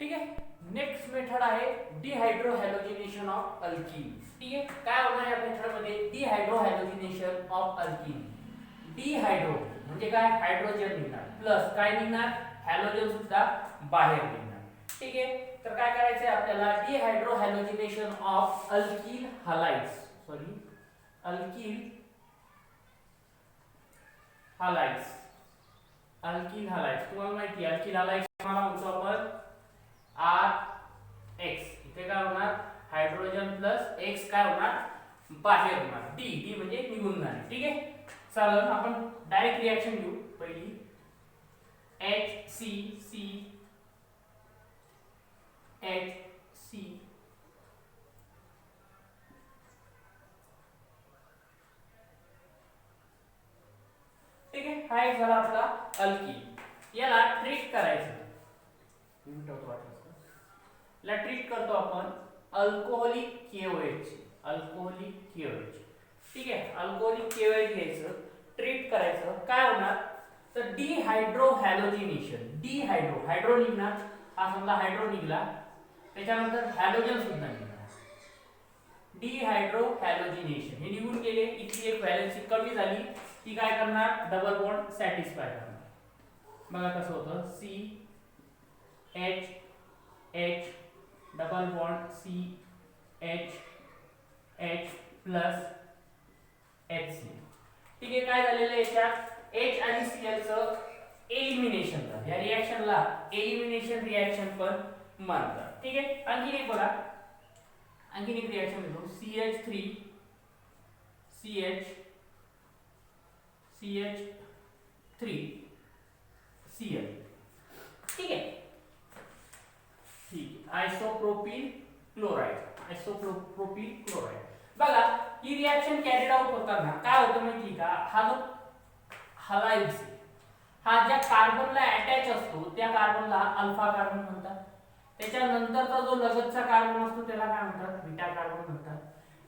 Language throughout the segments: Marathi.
ठीक आहे. नेक्स्ट मेथड आहे डिहायड्रोहॅलोजिनेशन ऑफ अल्कीन. ठीक आहे, काय होणार या मेथड मध्ये डिहायड्रोहॅलोजिनेशन ऑफ अल्कीन. डिहायड्रो म्हणजे काय, हायड्रोजन निघणार प्लस काय निघणार, हॅलोजन सुद्धा बाहेर निघणार. ठीक आहे, तर काय करायचं आहे आपल्याला, dehydrohalogenation of alkyl halides, sorry alkyl halides. Alkyl halides तुम्हाला माहिती आहे, अल्कील हलाइड्स मला म्हणतो आपण आर एक्स. इथे काय होणार, हायड्रोजन प्लस एक्स काय होणार, बाहेर होणार. डी डी म्हणजे निघून जाणे. ठीक आहे, चला आपण डायरेक्ट रिएक्शन घेऊ. पहिली H C C H C ठीक आहे. हा एक झाला आपला अल्कील. याला ट्रीट करायचं, याला ट्रीट करतो आपण अल्कोहोलिक KOH. Alcoholic KOH. ठीक आहे, अल्कोहोलिक KOH घ्यायचं, ट्रीट करायचं. काय होणार, तर डिहायड्रोहॅलोजिनेशन. डिहायड्रो हायड्रो निघणार, हा समजा हायड्रो निघला, त्याच्यानंतर हॅलोजन सुद्धा निघणार. डिहायड्रोहॅलोजिनेशन हे निघून गेले, इथली एक व्हॅलेन्सी कमी झाली, ती काय करणार, डबल बॉन्ड सॅटिस्फाय करणार. बघा कसं होतं, C H H double bond C H H plus H C. ठीक आहे, काय झालेलं आहे याच्यात, एच आणि Cl चं एलिमिनेशन झालं. या रिएक्शनला एलिमिनेशन रिएक्शन पण म्हणतात. ठीक आहे, आणखी एक बघा, आणखी एक रिएक्शन घेतो, CH3 CH CH3 Cl. ठीक आहे, ठीक, आयसोप्रोपिल क्लोराइड. Isopropyl chloride. बघा ही रिएक्शन कॅरीड आउट होताना काय होतं माहिती का, हा जो हलाइड्स हा ज्या कार्बनला अटॅच असतो त्या कार्बनला अल्फा कार्बन म्हणतात. त्याच्यानंतरचा जो लगतचा कार्बन असतो त्याला काय म्हणतात, बीटा कार्बन म्हणतात.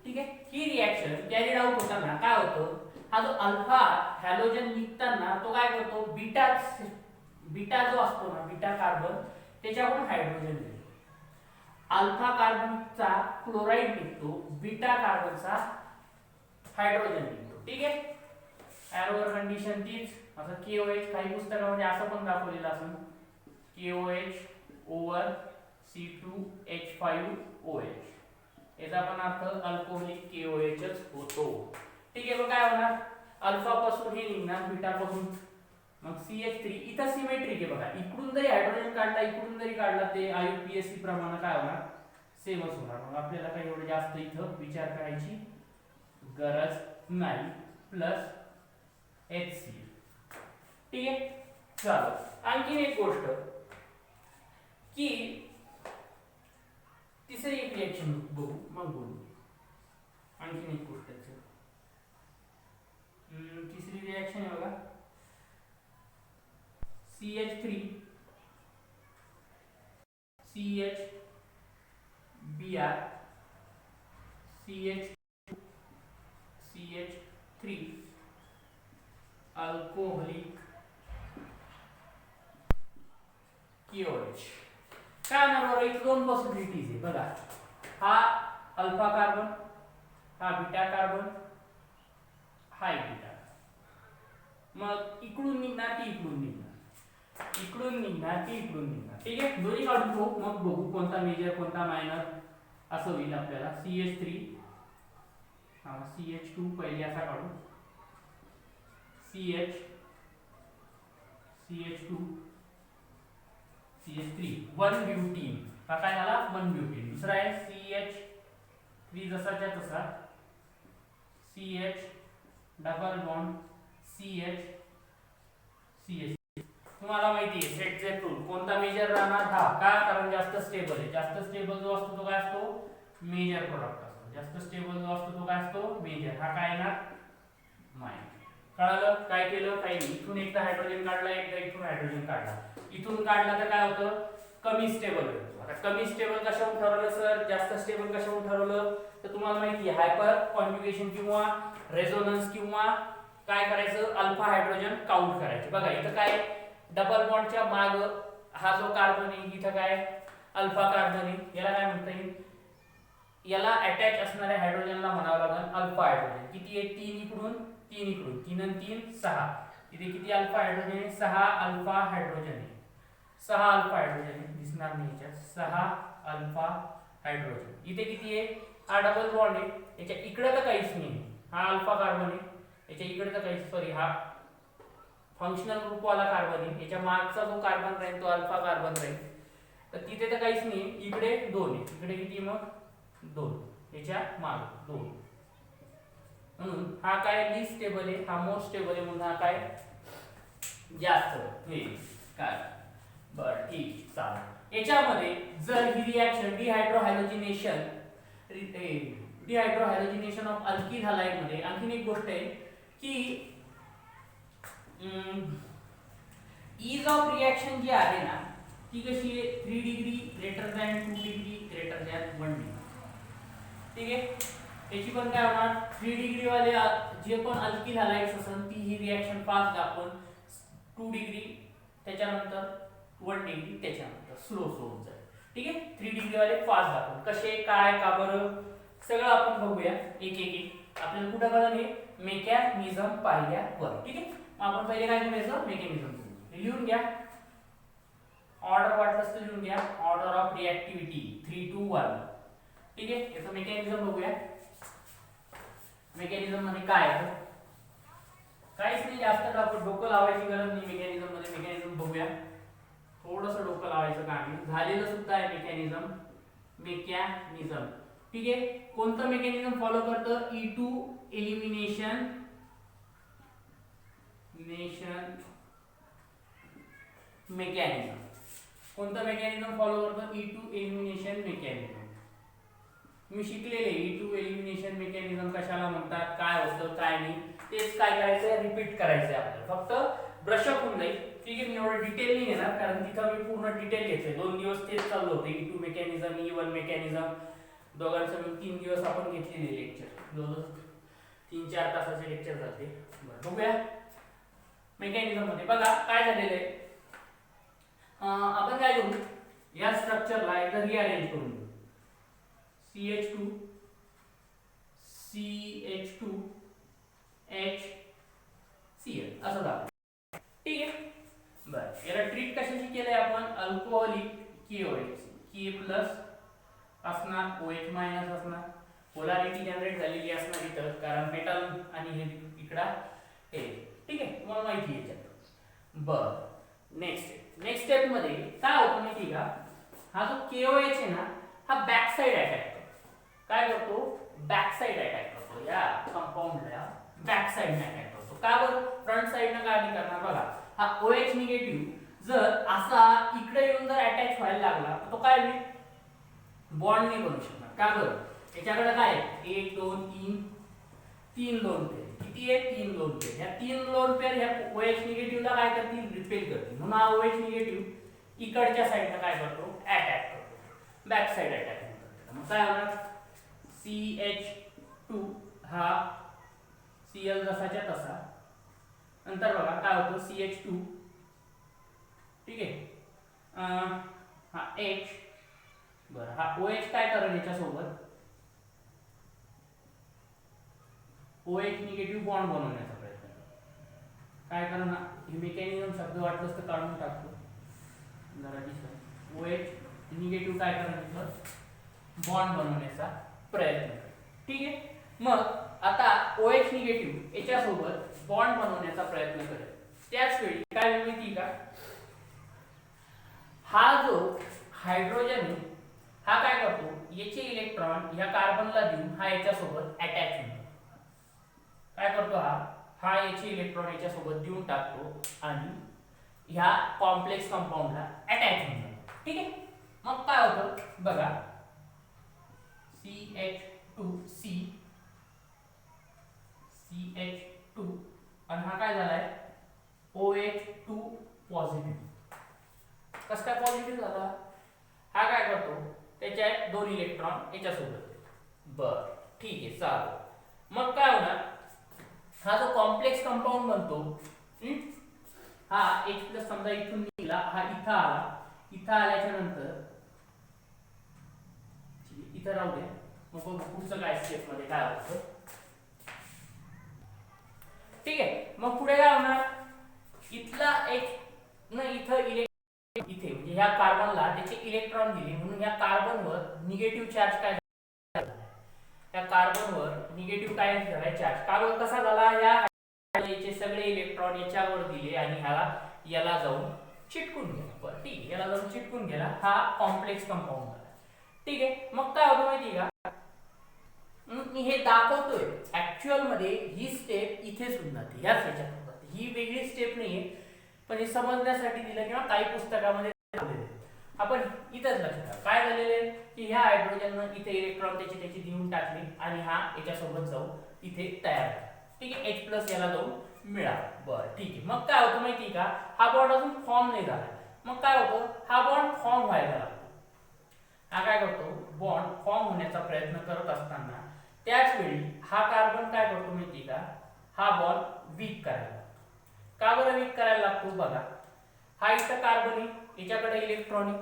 ठीक आहे, ही रिएक्शन कॅरीड आउट होताना काय होतं, हा जो अल्फा हॅलोजन निघताना तो काय करतो, बीटा जो असतो ना, बीटा कार्बन त्याच्याकडून हायड्रोजन निघतो. अल्फा कार्बनचा क्लोराइड निघतो, बीटा कार्बनचा हायड्रोजन निघतो. ठीक आहे, एरोवर कंडिशन तीच. आता KOH काही पुस्तकामध्ये असं पण दाखवलेलं असेल, KOH ओव्हर C2H5OH. याचा पण अर्थ अल्कोहोलिक KOHच होतो. ठीक आहे, मग काय होणार, अल्फा पासून हे निघणार, बीटा पासून मग CH3. इथं सिमेट्रिक आहे बघा, इकडून जरी हायड्रोजन काढला इकडून जरी काढला ते IUPAC प्रमाणे काय होणार, सेमच होणार. मग आपल्याला काही एवढं जास्त इथं विचार करायची गरज नाही. Plus HCl. ठीक आहे, चला आणखी एक गोष्ट की तिसरी एक रिएक्शन बघू, मग बोलू आणखी एक गोष्ट. तिसरी रिएक्शन आहे बघा, CH3 CHBr CH3 alcoholic KOH. काय होणार, इथे दोन पॉसिबिलिटीज आहे बघा, हा अल्फा कार्बन, हा बीटा कार्बन, हा बीटा. मग इकडून निघणार ती इकडून निघणार, इकडून निघणार ती इकडून निघणार. ठीक आहे, दोन्ही काढून घेऊ, मग बघू कोणता मेजर कोणता मायनर असं होईल आपल्याला. CH3 हा CH2 पहिले असा काढू, CH2 CH3 1 ब्यूटीन. हा काय झाला, 1 ब्यूटीन. दुसरा आहे CH3 जसाच्या तसा CH डबल बॉन्ड CH. तुम्हाला माहिती आहे सेटचे रूल, कोणता मेजर राहणार, हा का, कारण जास्त स्टेबल आहे. जास्त स्टेबल जो असतो तो काय असतो, मेजर प्रोडक्ट असतो. जास्त स्टेबल जो असतो तो काय असतो, मेजर. हा काय येणार, मायनर. कळालं, काय केलं, काही नाही. इथून एकदा हायड्रोजन काढला, एकदा इथून हायड्रोजन काढला. इथून काढला तर काय होतं, कमी स्टेबल होतं. आता कमी स्टेबल कशावरून ठरवलं सर, जास्त स्टेबल कशावरून ठरवलं, तर तुम्हाला माहिती आहे हायपर कॉन्जुगेशन किंवा रेझोनन्स किंवा काय करायचं, अल्फा हायड्रोजन काउंट करायचे. बघा इथं काय, डबल बॉन्डच्या माग हा जो कार्बन आहे, इथं काय अल्फा कार्बन आहे, याला काय म्हणता येईल, याला अटॅच असणाऱ्या हायड्रोजनला म्हणावं लागेल अल्फा हायड्रोजन. किती आहे, 3 इकडून 3 इकडून, 3 आणि 3 6. इथे किती अल्फा हायड्रोजन आहे, 6 अल्फा हायड्रोजन आहे. 6 अल्फा हायड्रोजन आहे, दिसणार नाही याच्यात. 6 अल्फा हायड्रोजन. इथे किती आहे, हा डबल बॉन्ड आहे, याच्या इकडे तर काहीच नाही, हा अल्फा कार्बन आहे, याच्या इकडे तर काहीच, सॉरी हा फंक्शनल ग्रुप वाला कार्बन आहे, याच्या मागचा जो कार्बन राहील तो अल्फा कार्बन राहील. तर तिथे तर काहीच नाही, इकडे 2 आहे, इकडे किती मग 2, याच्या माग 2. म्हणून हा काय लीस्ट स्टेबल आहे, हा मोस्ट स्टेबल आहे, म्हणून हा काय जास्त हे काय. बरं ठीक चालेल. याच्यामध्ये जर ही रिएक्शन डिहायड्रोहायलोजिनेशन ऑफ अल्किल हॅलाइड मध्ये आणखीन एक गोष्ट आहे की ईज ऑफ रिएक्शन जी आहे ना ती कशी आहे, 3 degree greater than 2 degree greater than 1 degree. ठीक आहे, याची पण काय होणार, 3 डिग्री वाले जे पण अल्किल हॅलाइड्स असेल ती ही रिएक्शन फास्ट दाखवून 2 डिग्री त्याच्यानंतर 1 डिग्री त्याच्यानंतर स्लो होत जाईल. ठीक आहे, 3 डिग्री वाले फास्ट दाखवून कसे काय का बरं सगळं आपण बघूया एक एक एक. आपल्याला कुठं कळलं हे मेकॅनिझम पाहिल्यावर. ठीक आहे, मग आपण पहिले काय करायचं, मेकॅनिझम लिहून घ्या. ऑर्डर वाटलंच तर लिहून घ्या, ऑर्डर ऑफ रिएक्टिव्हिटी 3 2 1. ठीक आहे, याचं मेकॅनिझम बघूया. मेकॅनिझम मध्ये काय आहे, काहीच नाही जास्त डोकं लावायची गरज नाही मेकॅनिझम मध्ये. मेकॅनिझम बघूया, थोडंसं डोकं लावायचं काम आहे, झालेलं सुद्धा आहे मेकॅनिझम. ठीक आहे, कोणतं मेकॅनिझम फॉलो करतं, E2 एलिमिनेशन मेकॅनिझम. कोणतं मेकॅनिझम फॉलो करतं, E2 एलिमिनेशन मेकॅनिझम. मी शिकलेले E2 एलिमिनेशन मेकॅनिझम कशाला म्हणतात, काय होतं काय नाही, तेच काय करायचं रिपीट करायचं आपल्याला, फक्त ब्रशअप होऊन जाईल. ठीक आहे, मी एवढं डिटेल नाही घेणार कारण तिथं मी पूर्ण डिटेल घेतले, 2 दिवस तेच चाललं होतं, E2 मेकॅनिझम E1 मेकॅनिझम, दोघांचं मी 3 दिवस आपण घेतलेले लेक्चर, जवळ 3-4 तासाचे लेक्चर झाले. बरं बघूया मेकॅनिझम मध्ये. बघा काय झालेलं आहे, आपण काय करू, या स्ट्रक्चरला एकदा रिअरेंज करून घेऊ. CH2 CH2 HCl असं दाखवू. ठीक आहे, बरं याला ट्रीट कशाची केलंय आपण, अल्कोहोलिक KOH, K प्लस असणार OH मायनस असणार, पोलॅरिटी जनरेट झालेली असणार इथं कारण मेटल आणि हे इकडा हे. ठीक आहे, तुम्हाला माहिती आहे याच्यात. बरं नेक्स्ट स्टेप मध्ये काय होतं माहिती का, हा जो KOH आहे ना हा बॅक साइड अटॅक करतो. काय करतो, बॅक साइड अटॅक करतो, या कंपाऊंडला बॅक साइड अटॅक करतो. का बरं, फ्रंट साइडनं काय नाही करणार. बघा हा OH निगेटिव्ह जर असा इकडे येऊन जर अटॅच व्हायला लागला तर तो काय होईल, बॉन्ड नाही बनवू शकणार. का बरं, याच्याकडे काय 1 2 3 लोन पेअर, किती आहे 3 लोन पेअर. ह्या 3 लोन पेअर ह्या OH निगेटिव्हला काय करतील, रिपेल करतील. म्हणून हा OH निगेटिव्ह इकडच्या साइडला काय करतो, अटॅक करतो, बॅक साइड अटॅक करतो. मग काय होणार, CH2 हा Cl जसाच्या तसा, नंतर बघा काय होतं CH2. ठीक आहे, हा H. बरं हा OH काय करेल याच्यासोबत, OH निगेटिव्ह बॉन्ड बनवण्याचा प्रयत्न काय करेल ना, हे मेकॅनिझम शब्द वाटलंच तर काढून टाकतो जरा दिसत. OH निगेटिव्ह काय करेल, बॉन्ड बनवण्याचा प्रयत्न करेल. ठीक आहे, मग आता OH निगेटिव्ह याच्यासोबत बॉन्ड बनवण्याचा प्रयत्न करेल. त्याच वेळी काय माहिती का, हा जो हायड्रोजन आहे हा काय करतो, याचे इलेक्ट्रॉन ह्या कार्बनला देऊन हा याच्यासोबत अटॅच होतो. काय करतो, हा याचे इलेक्ट्रॉन याच्यासोबत देऊन टाकतो आणि ह्या कॉम्प्लेक्स कंपाऊंडला अटॅच होऊन जातो. ठीक आहे, मग काय होतं बघा, CH2 CH2 आणि हा काय झालाय OH2 पॉझिटिव्ह. कसं काय पॉझिटिव्ह झाला, हा काय करतो त्याच्या 2 इलेक्ट्रॉन याच्यासोबत. बर ठीक आहे चालेल. मग काय होणार, हा जो कॉम्प्लेक्स कंपाऊंड बनतो, हा H प्लस समजा इथून निघाला, हा इथं आला, इथं आल्याच्या नंतर इथं राहू द्या, मग बघू पुढचं काय स्टेप मध्ये काय होतं. ठीक आहे, मग पुढे काय होणार, इथला एक न इथं इथे म्हणजे ह्या कार्बनला त्याचे इलेक्ट्रॉन दिले म्हणून ह्या कार्बनवर निगेटिव्ह चार्ज काय झाला, त्या कार्बनवर निगेटिव्ह काय झाला चार्ज. कार्बन कसा झाला, याचे सगळे इलेक्ट्रॉन याच्यावर दिले आणि याला जाऊन चिटकून गेला. बरं ठीक आहे, याला जाऊन चिटकून गेला, हा कॉम्प्लेक्स कंपाऊंड झाला. ठीक आहे, मग काय होतं माहिती आहे का, मी हे दाखवतोय ऍक्च्युअल मध्ये ही स्टेप इथेच होऊन जाते, ह्याच ह्याच्यात होते, ही वेगळी स्टेप नाहीये, पण हे समजण्यासाठी दिलं किंवा काही पुस्तकामध्ये आपण इथंच लक्षात काय झालेले की ह्या हायड्रोजननं इथे इलेक्ट्रॉन त्याची देऊन टाकले आणि हा याच्यासोबत जाऊन इथे तयार झाला. ठीक आहे, H+ याला जाऊन मिळाला. बरं ठीक आहे, मग काय होतं माहिती का, हा बॉन्ड अजून फॉर्म नाही झाला. मग काय होतं, हा बॉन्ड फॉर्म व्हायला लागतो. हा काय करतो, बॉन्ड फॉर्म होण्याचा प्रयत्न करत असताना त्याच वेळी हा कार्बन काय करतो माहिती का, हा बॉन्ड वीक करायला लागतो. का बरं वीक करायला लागतो बघा, हा इथं कार्बन आहे, याच्याकडे इलेक्ट्रॉन आहे,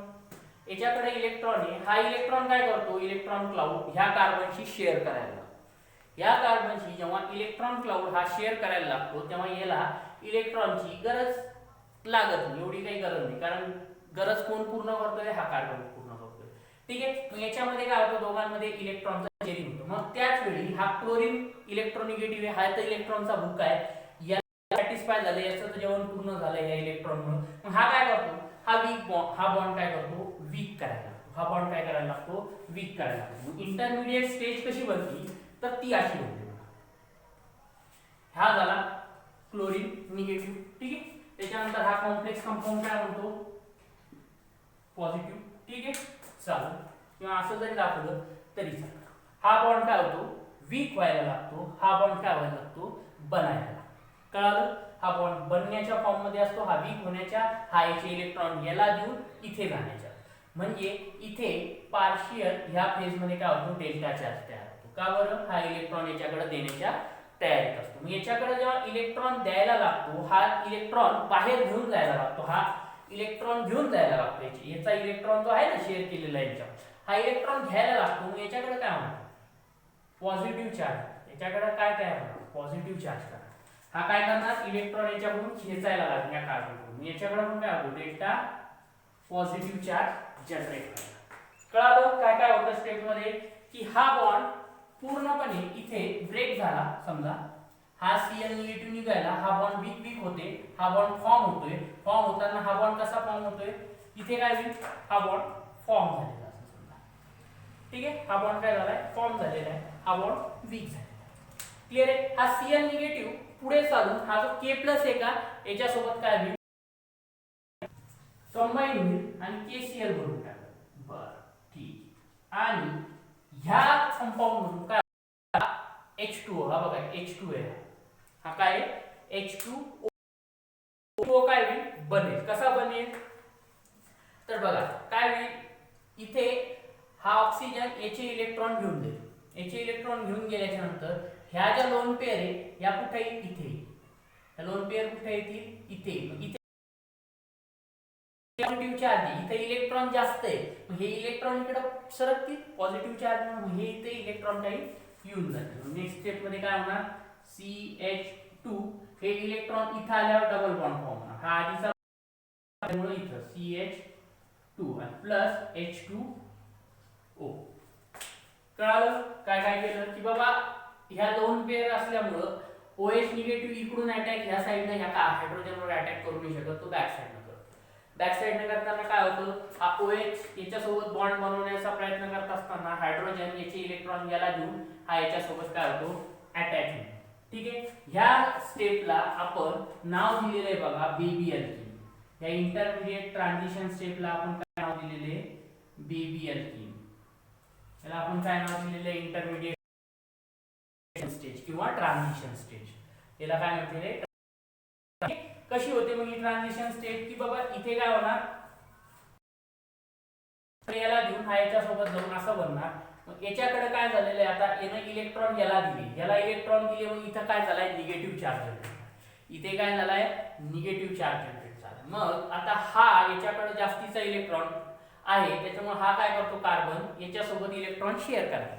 याच्याकडे इलेक्ट्रॉन आहे, हा इलेक्ट्रॉन काय करतो, इलेक्ट्रॉन क्लाउड ह्या कार्बनशी शेअर करायला लागतो. या कार्बनशी जेव्हा इलेक्ट्रॉन क्लाउड हा शेअर करायला लागतो तेव्हा याला इलेक्ट्रॉनची गरज लागत नाही, एवढी काही गरज नाही, कारण गरज कोण पूर्ण करतोय, हा कार्बन पूर्ण करतोय. ठीक आहे, मग याच्यामध्ये काय होतं, दोघांमध्ये इलेक्ट्रॉनचा शेअरिंग होतो. मग त्याच वेळी हा क्लोरीन इलेक्ट्रोनिगेटिव्ह आहे, हा तर इलेक्ट्रॉनचा बुक आहे, सॅटिस्फाय झाले, याचं जेवण पूर्ण झालं या इलेक्ट्रॉनमुळे. मग हा काय करतो, हा बॉन्ड काय करतो, वीक करायला लागतो. हा बॉन्ड काय करायला लागतो, वीक करायला लागतो. इंटरमिडिएट स्टेज कशी बनती, तर ती अशी बनते. हा झाला क्लोरीन निगेटिव्ह. ठीक आहे, त्याच्यानंतर हा कॉम्प्लेक्स कंपाऊंड काय म्हणतो, पॉझिटिव्ह. ठीक आहे, चालेल, किंवा असं जरी दाखवलं तरी चालेल. हा बॉन्ड काय होतो, वीक व्हायला लागतो, हा बॉन्ड काय व्हायला लागतो, बनायला लागतो. कळालं, हा बॉन्ड बनण्याच्या फॉर्म मध्ये असतो, हा वीक होण्याच्या, हा याचे इलेक्ट्रॉन याला देऊन इथे जाण्याच्या. म्हणजे इथे पार्शियल ह्या फेज मध्ये काय होतो, डेल्टा चार्ज तयार होतो. का बरं, हा इलेक्ट्रॉन याच्याकडे देण्याच्या तयारीत असतो. मग याच्याकडे जेव्हा इलेक्ट्रॉन द्यायला लागतो, हा इलेक्ट्रॉन बाहेर घेऊन जायला लागतो, हा इलेक्ट्रॉन घेऊन जायला लागतो, याचा इलेक्ट्रॉन जो आहे ना शेअर केलेला याच्या, हा इलेक्ट्रॉन घ्यायला लागतो. मग याच्याकडे काय होणार, पॉझिटिव्ह चार्ज, याच्याकडे काय तयार होणार, पॉझिटिव्ह चार्ज. हा काय करणार, इलेक्ट्रॉन याच्याकडून खेचायला लागेल या कार्बनकडून, याच्याकडे पण काय होतो, डेल्टा पॉझिटिव्ह चार्ज जनरेट होणार. कळालं काय काय होतं स्टेप मध्ये, की हा बॉन्ड पूर्णपणे इथे ब्रेक झाला. समजा हा Cl निगेटिव्ह निघाला, हा बॉन्ड वीक होते, हा बॉन्ड फॉर्म होतोय. फॉर्म होताना हा बॉन्ड कसा फॉर्म होतोय, इथे काय होईल, हा बॉन्ड फॉर्म झालेला असं समजा. ठीक आहे, हा बॉन्ड काय झालाय, फॉर्म झालेला आहे, हा बॉन्ड वीक झालेला आहे. क्लिअर आहे. हा Cl निगेटिव्ह पुढे चालून हा जो K+ आहे का, याच्यासोबत काय होईल, कंबाईन होईल आणि KCl बनवून टाकलं. बरं ठीक, आणि ह्या कंपाऊंड मधून काय H2O, हा बघा H2 आहे, हा काय आहे, H2O काय होईल, बनेल. कसा बनेल, तर बघा काय होईल, इथे हा ऑक्सिजन याचे इलेक्ट्रॉन घेऊन जाईल, याचे इलेक्ट्रॉन घेऊन गेल्याच्या नंतर ह्या ज्या लोन पेअर आहे या कुठे येईल, इथे. ह्या लोन पेअर कुठे येतील, इथे. इथे पॉझिटिव्ह चार्ज, इथे इलेक्ट्रॉन जास्त आहे, हे इलेक्ट्रॉन इकडे सरकतील, पॉझिटिव्ह चार्ज म्हणून हे इथे इलेक्ट्रॉन काही येऊन जातील. नेक्स्ट स्टेप मध्ये काय होणार, CH2 हे इलेक्ट्रॉन इथे आल्यावर डबल बॉन्ड फॉर्म होणार. हा आधीचा त्यामुळे इथं CH2 आणि प्लस H2O. कळालं काय काय केलं, की बाबा ह्या दोन पेअर असल्यामुळं OH निगेटिव्ह इकडून अटॅक ह्या साइडने ह्या हायड्रोजनवर अटॅक करू नाही शकत, तो बॅक साइडने करतो. बॅक साइडने करताना काय होतं, हा OH याच्यासोबत बॉन्ड बनवण्याचा प्रयत्न करत असताना हायड्रोजन याचे इलेक्ट्रॉन याला देऊन हा याच्यासोबत काय होतो, अटॅच होतो. ठीक आहे, ह्या स्टेपला आपण नाव दिलेलं आहे बघा, बेबी अल्कीन. या इंटरमिडिएट ट्रान्झिशन स्टेपला आपण काय नाव दिलेले, बेबी अल्कीन. याला आपण काय नाव दिलेले, इंटरमिडिएट स्टेज किंवा ट्रान्झिशन स्टेज. याला काय म्हणते, कशी होते मग ही ट्रान्झिशन स्टेज, की बाबा इथे काय होणार, याला घेऊन हा याच्यासोबत जाऊन असं बनणार. मग याच्याकडे काय झालेलं आहे, आता यानं इलेक्ट्रॉन याला दिले, याला इलेक्ट्रॉन दिले, मग इथं काय झालंय, निगेटिव्ह चार्ज जनरेट. इथे काय झालाय, निगेटिव्ह चार्ज जनरेट झाला. मग आता हा याच्याकडे जास्तीचा इलेक्ट्रॉन आहे त्याच्यामुळे हा काय करतो कार्बन याच्यासोबत इलेक्ट्रॉन शेअर करायला,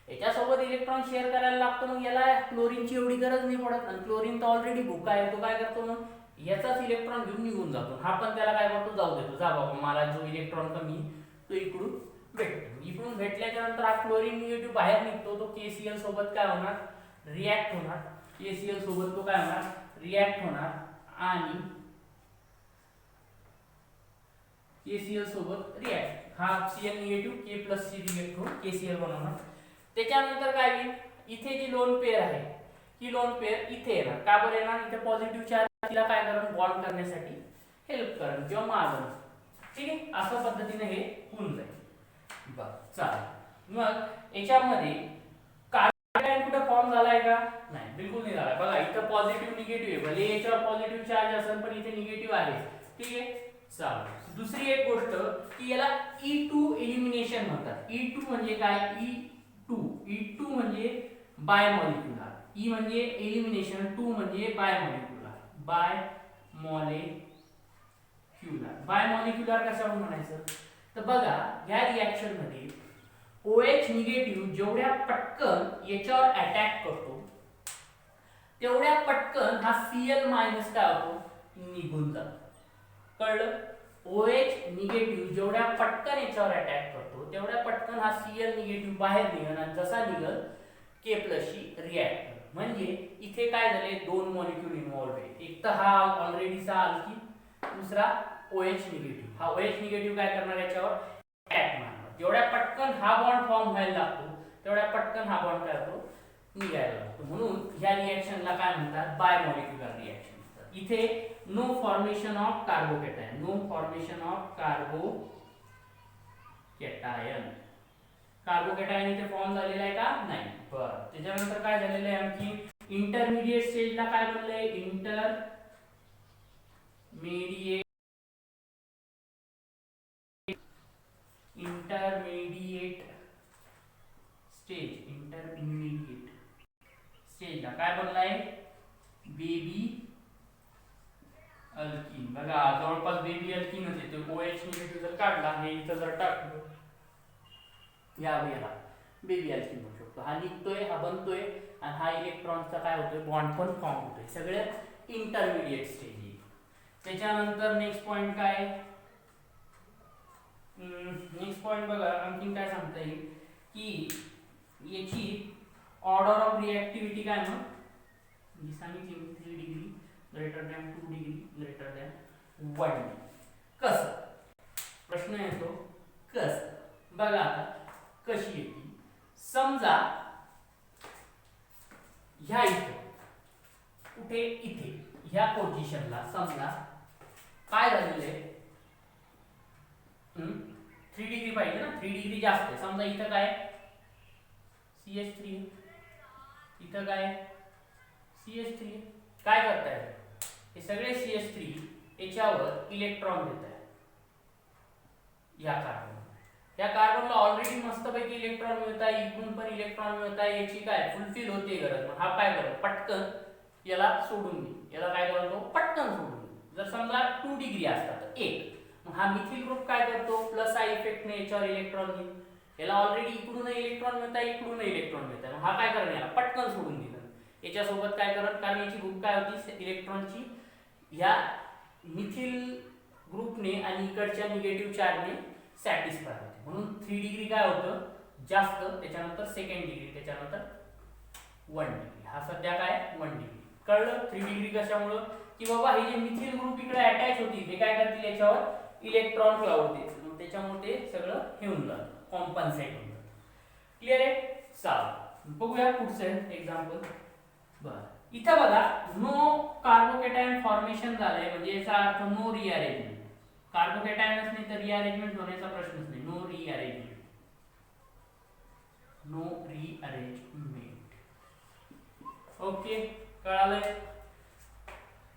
याच्यासोबत इलेक्ट्रॉन शेअर करायला लागतो, मग याला क्लोरीनची एवढी गरज नाही पडत आणि क्लोरीन तर ऑलरेडी भुका आहे, तो काय करतो मग याचाच इलेक्ट्रॉन घेऊन निघून जातो, हा पण त्याला काय करतो जाऊ देतो, जा बाबा मला जो इलेक्ट्रॉन कमी तो इकडून भेटतो, इकडून भेटल्याच्या नंतर हा क्लोरीन निगेटिव्ह बाहेर निघतो, तो केसीएल सोबत काय होणार रिॲक्ट होणार, केसीएल सोबत तो काय होणार रिॲक्ट होणार आणि केसीएल सोबत रिॲक्ट, हा Cl निगेटिव्ह के प्लस सी रिॲक्ट होऊन केसीएल बनवणार, त्याच्यानंतर काय होईल इथे जी लोन पेअर आहे ही लोन पेअर इथे येणार, का बरं येणार इथे पॉझिटिव्ह चार्ज तिला काय करेल बॉन्ड करण्यासाठी हेल्प करेल किंवा मागेल, ठीक आहे अशा पद्धतीने हे होऊन जाईल. बरं चालेल, मग याच्यामध्ये कार्बन कुठे फॉर्म झालाय का नाही, बिलकुल नाही झालाय, बघा इथं पॉझिटिव्ह निगेटिव्ह आहे, भले याच्यावर पॉझिटिव्ह चार्ज असेल पण इथे निगेटिव्ह आहे, ठीक आहे चालेल. दुसरी एक गोष्ट की याला E2 एलिमिनेशन म्हणतात, E2 म्हणजे काय E2 म्हणजे बायमॉलिक्युलर, E म्हणजे एलिमिनेशन, 2 म्हणजे बायमॉलिक्युलर, बायमॉलिक्युलर कशावर म्हणायचं तर बघा या रिॲक्शन मध्ये OH निगेटिव्ह जेवढ्या पटकन याच्यावर अटॅक करतो तेवढ्या पटकन हा Cl मायनस काय होतो निघून जातो, कळलं, OH निगेटिव्ह जेवढ्या पटकन याच्यावर अटॅक करतो तेवढ्या पटकन हा Cl निगेटिव्ह बाहेर निघेल आणि जसा निघेल K प्लसशी रिॲक्ट, म्हणजे इथे काय झाले दोन मॉलिक्यूल इन्व्हॉल्व आहे, एक तर हा ऑलरेडीचा अल्कीन, दुसरा OH निगेटिव्ह, हा OH निगेटिव्ह काय करणार याच्यावर अटॅक मारणार, जेवढ्या पटकन हा बॉन्ड फॉर्म व्हायला लागतो तेवढ्या पटकन हा बॉन्ड काय होतो निघायला लागतो, म्हणून ह्या रिॲक्शनला काय म्हणतात बायमॉलिक्युलर रिॲक्शन. इथे no formation of carbocation, no formation of carbocation, carbocation इथे फॉर्म झालेला आहे का नाही. बरं त्याच्यानंतर काय झालेलं आहे आणखी इंटरमिडिएट स्टेजला काय बनलंय इंटरमिडिएट स्टेजला काय बनलाय बेबी अल्कीन, बघा जवळपास बेबी अल्कीनच येतो, OH निगेटिव्ह जर काढला हे इथं जर टाकलं या वेळेला बेबी अल्कीन म्हणू शकतो, हा निघतोय हा बनतोय आणि हा इलेक्ट्रॉनचा काय होतोय बॉन्ड पण फॉर्म होतोय, सगळे इंटरमिडिएट स्टेज. त्याच्यानंतर नेक्स्ट पॉइंट काय नेक्स्ट पॉइंट बघा आणखीन काय सांगता येईल की याची ऑर्डर ऑफ रिॲक्टिव्हिटी काय मग मी सांगितली 3 degree greater than 2 degree greater than 1 degree. कसं प्रश्न येतो कसं बघा आता कशी येते, समजा ह्या इथे कुठे इथे ह्या पोझिशनला समजा काय झालेलं आहे 3 डिग्री पाहिजे ना, 3 डिग्री जास्त आहे, समजा इथं काय CH3 इथं काय CH3 काय करताय हे सगळे CH3 याच्यावर इलेक्ट्रॉन देत आहे, या कार्बनला ऑलरेडी मस्तपैकी इलेक्ट्रॉन मिळत आहे, इकडून पण इलेक्ट्रॉन मिळत आहे, याची काय फुलफिल होते गरज, हा काय करतो पटकन याला सोडून दे, याला काय करतो पटकन सोडून दे, जर समजा 2 डिग्री असता तर 1, मग हा मिथिल ग्रुप काय करतो प्लस आय इफेक्टने याच्यावर इलेक्ट्रॉन देईल, याला ऑलरेडी इकडून इलेक्ट्रॉन मिळत आहे इकडून इलेक्ट्रॉन मिळत आहे, मग हा काय करणार याला पटकन सोडून देईल, याच्यासोबत काय करत कारण याची ग्रुप काय होती इलेक्ट्रॉनची ह्या मिथिल ग्रुपने आणि इकडच्या निगेटिव्ह चार्जने सॅटिस्फाय होते, म्हणून 3 डिग्री काय होतं जास्त, त्याच्यानंतर सेकंड डिग्री, त्याच्यानंतर 1 डिग्री, हा सध्या काय 1 डिग्री, कळलं 3 डिग्री कशामुळं की बाबा हे जे मिथिल ग्रुप इकडे अटॅच होती ते काय करतील याच्यावर इलेक्ट्रॉन क्लाउड देतील, मग त्याच्यामुळे ते सगळं हे होऊन जातं कॉम्पन्सेट होऊन जातं. क्लिअर आहे चालेल बघूया पुढचं एक्झाम्पल. बरं इथं बघा नो कार्बोकॅटायन फॉर्मेशन झालंय म्हणजे याचा अर्थ नो रिअरेंजमेंट, कार्बोकॅटायनच नाही तर रिअरेंजमेंट होण्याचा प्रश्नच नाही, नो रिअरेंजमेंट ओके कळालंय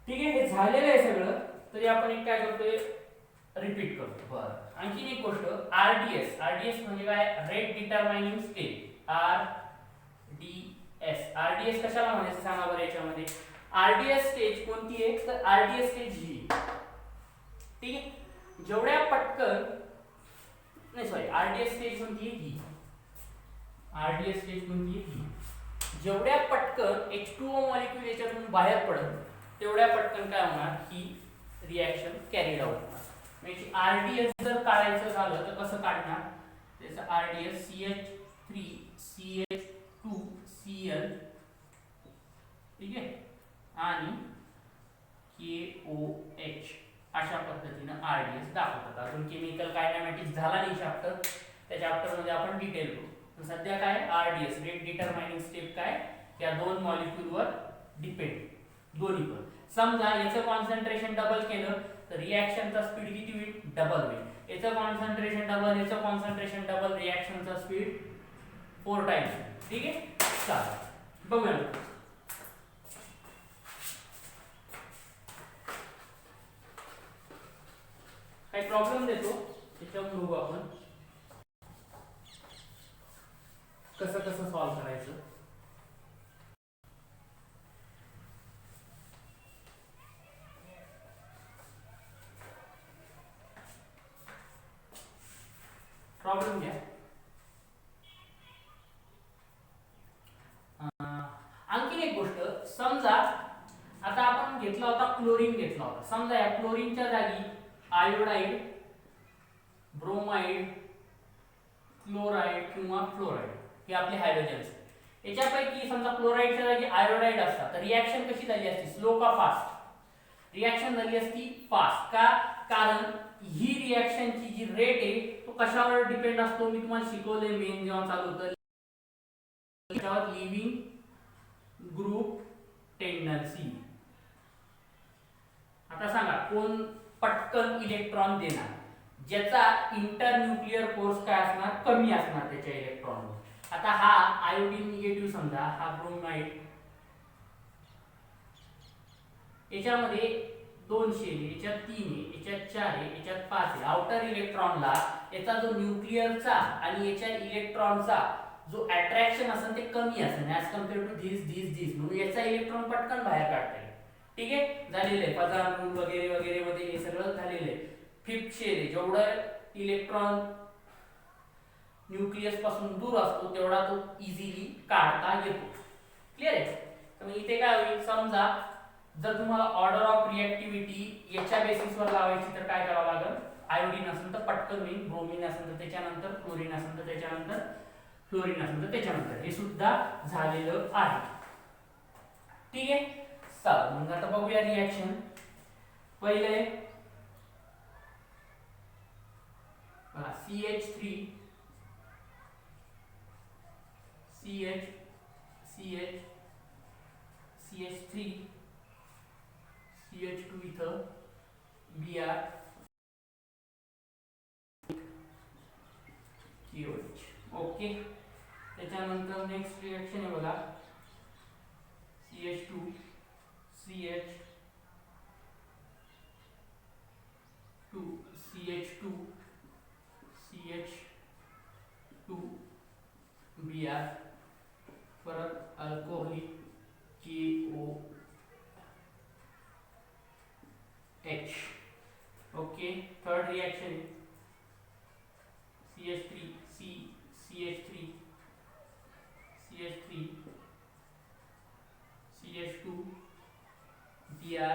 ठीक आहे, हे झालेलं आहे सगळं, तरी आपण एक काय करतोय रिपीट करतो. बरं आणखीन एक गोष्ट आरडीएस म्हणजे काय रेट डिटरमाइनिंग स्टेज, आरडीएस कशाला म्हणायचं सांगा बरं याच्यामध्ये, आरडीएस स्टेज कोणती आहे तर आरडीएस स्टेज ही ठीक आहे, जेवढ्या पटकन आरडीएस स्टेज कोणती आहे ही, आरडीएस स्टेज कोणती आहे ही. जेवढ्या पटकन H2O मॉलिक्यूल याच्यातून बाहेर पडत तेवढ्या पटकन काय होणार, ही रिॲक्शन कॅरीड आउट होणार. म्हणजे आरडीएस जर काढायचं झालं तर कसं काढणार, त्याचं आरडीएस CH3 CH2Cl, ठीक आहे, आणि KOH अशा पद्धतीनं आरडीएस दाखवतात. अजून केमिकल कायनेमॅटिक्स झाला नाही चॅप्टर, त्या चॅप्टर मध्ये आपण डिटेल करू. तर सध्या काय आरडीएस रेट डिटरमाइनिंग स्टेप काय, या दोन मॉलिक्यूलवर डिपेंड, दोन्ही पण. समजा याचं कॉन्सन्ट्रेशन डबल केलं तर रिॲक्शनचा स्पीड किती होईल, डबल होईल. याचं कॉन्सन्ट्रेशन डबल, याचं कॉन्सन्ट्रेशन डबल, रिॲक्शनचा स्पीड 4 टाइम्स. ठीक आहे, चला बघूया. काही प्रॉब्लेम देतो त्याच्यावर बघू आपण कसं कसं सॉल्व्ह करायचं. प्रॉब्लेम घ्या. आणखीन एक गोष्ट, समजा आता आपण घेतला होता क्लोरीन घेतला होता. समजा या क्लोरीनच्या जागी आयोडाइड, ब्रोमाइड, क्लोराइड किंवा फ्लोराइड हे आपले हायड्रोजन्स. याच्यापैकी समजा क्लोराइडच्या जागी आयोडाइड असता तर रिॲक्शन कशी झाली असती, स्लो का फास्ट? रिॲक्शन झाली असती फास्ट. का? कारण ही रिॲक्शनची जी रेट आहे तो कशावर डिपेंड असतो, मी तुम्हाला शिकवले मेन जेव्हा चालू होतं, त्याच्यावर लिव्हिंग ग्रुप टेंडन्सी. आता सांगा कोण पटकन इलेक्ट्रॉन देणार, ज्याचा इंटरन्यूक्लियर फोर्स काय असणार, कमी असणार त्याच्या इलेक्ट्रॉन. आता हा आयोडीन निगेटिव्ह समजा, हा ब्रोमाइड, याच्यामध्ये 2 शेल, याच्यात 3 आहे, याच्यात 4 आहे, याच्यात 5 आहे. आउटर इलेक्ट्रॉनला याचा जो न्यूक्लियरचा आणि याच्या इलेक्ट्रॉनचा जो अट्रॅक्शन असेल ते कमी असेल ॲज कम्पेअर टू धिस, म्हणून याचा इलेक्ट्रॉन पटकन बाहेर काढता येईल. ठीक आहे, झालेलं आहे. पजार रूल वगैरे वगैरे मध्ये हे सगळं झालेलं आहे. 5th शेल आहे, जेवढं इलेक्ट्रॉन न्यूक्लियस पासून दूर असतो तेवढा तो इझिली काढता येतो. क्लिअर आहे. तर इथे काय होईल, समजा जर तुम्हाला ऑर्डर ऑफ रिएक्टिव्हिटी याच्या बेसिसवर लावायची तर काय करावं लागेल, आयोडीन असेल तर पटकन होईल, ब्रोमीन असेल तर त्याच्यानंतर, क्लोरीन असेल तर त्याच्यानंतर, फ्लोरीन असेल तर त्याच्यानंतर. हे सुद्धा झालेलं आहे. ठीक आहे, चला मग आता बघूया रिॲक्शन. पहिले बघा CH3 CH CH CH3 CH2 इथं Br KOH. ओके, त्याच्यानंतर नेक्स्ट रिॲक्शन आहे बघा CH2 CH2 CH2 CH2 Br, परत alcoholic KOH. Okay, third reaction CH3 CH3 CH3 CH2 Br.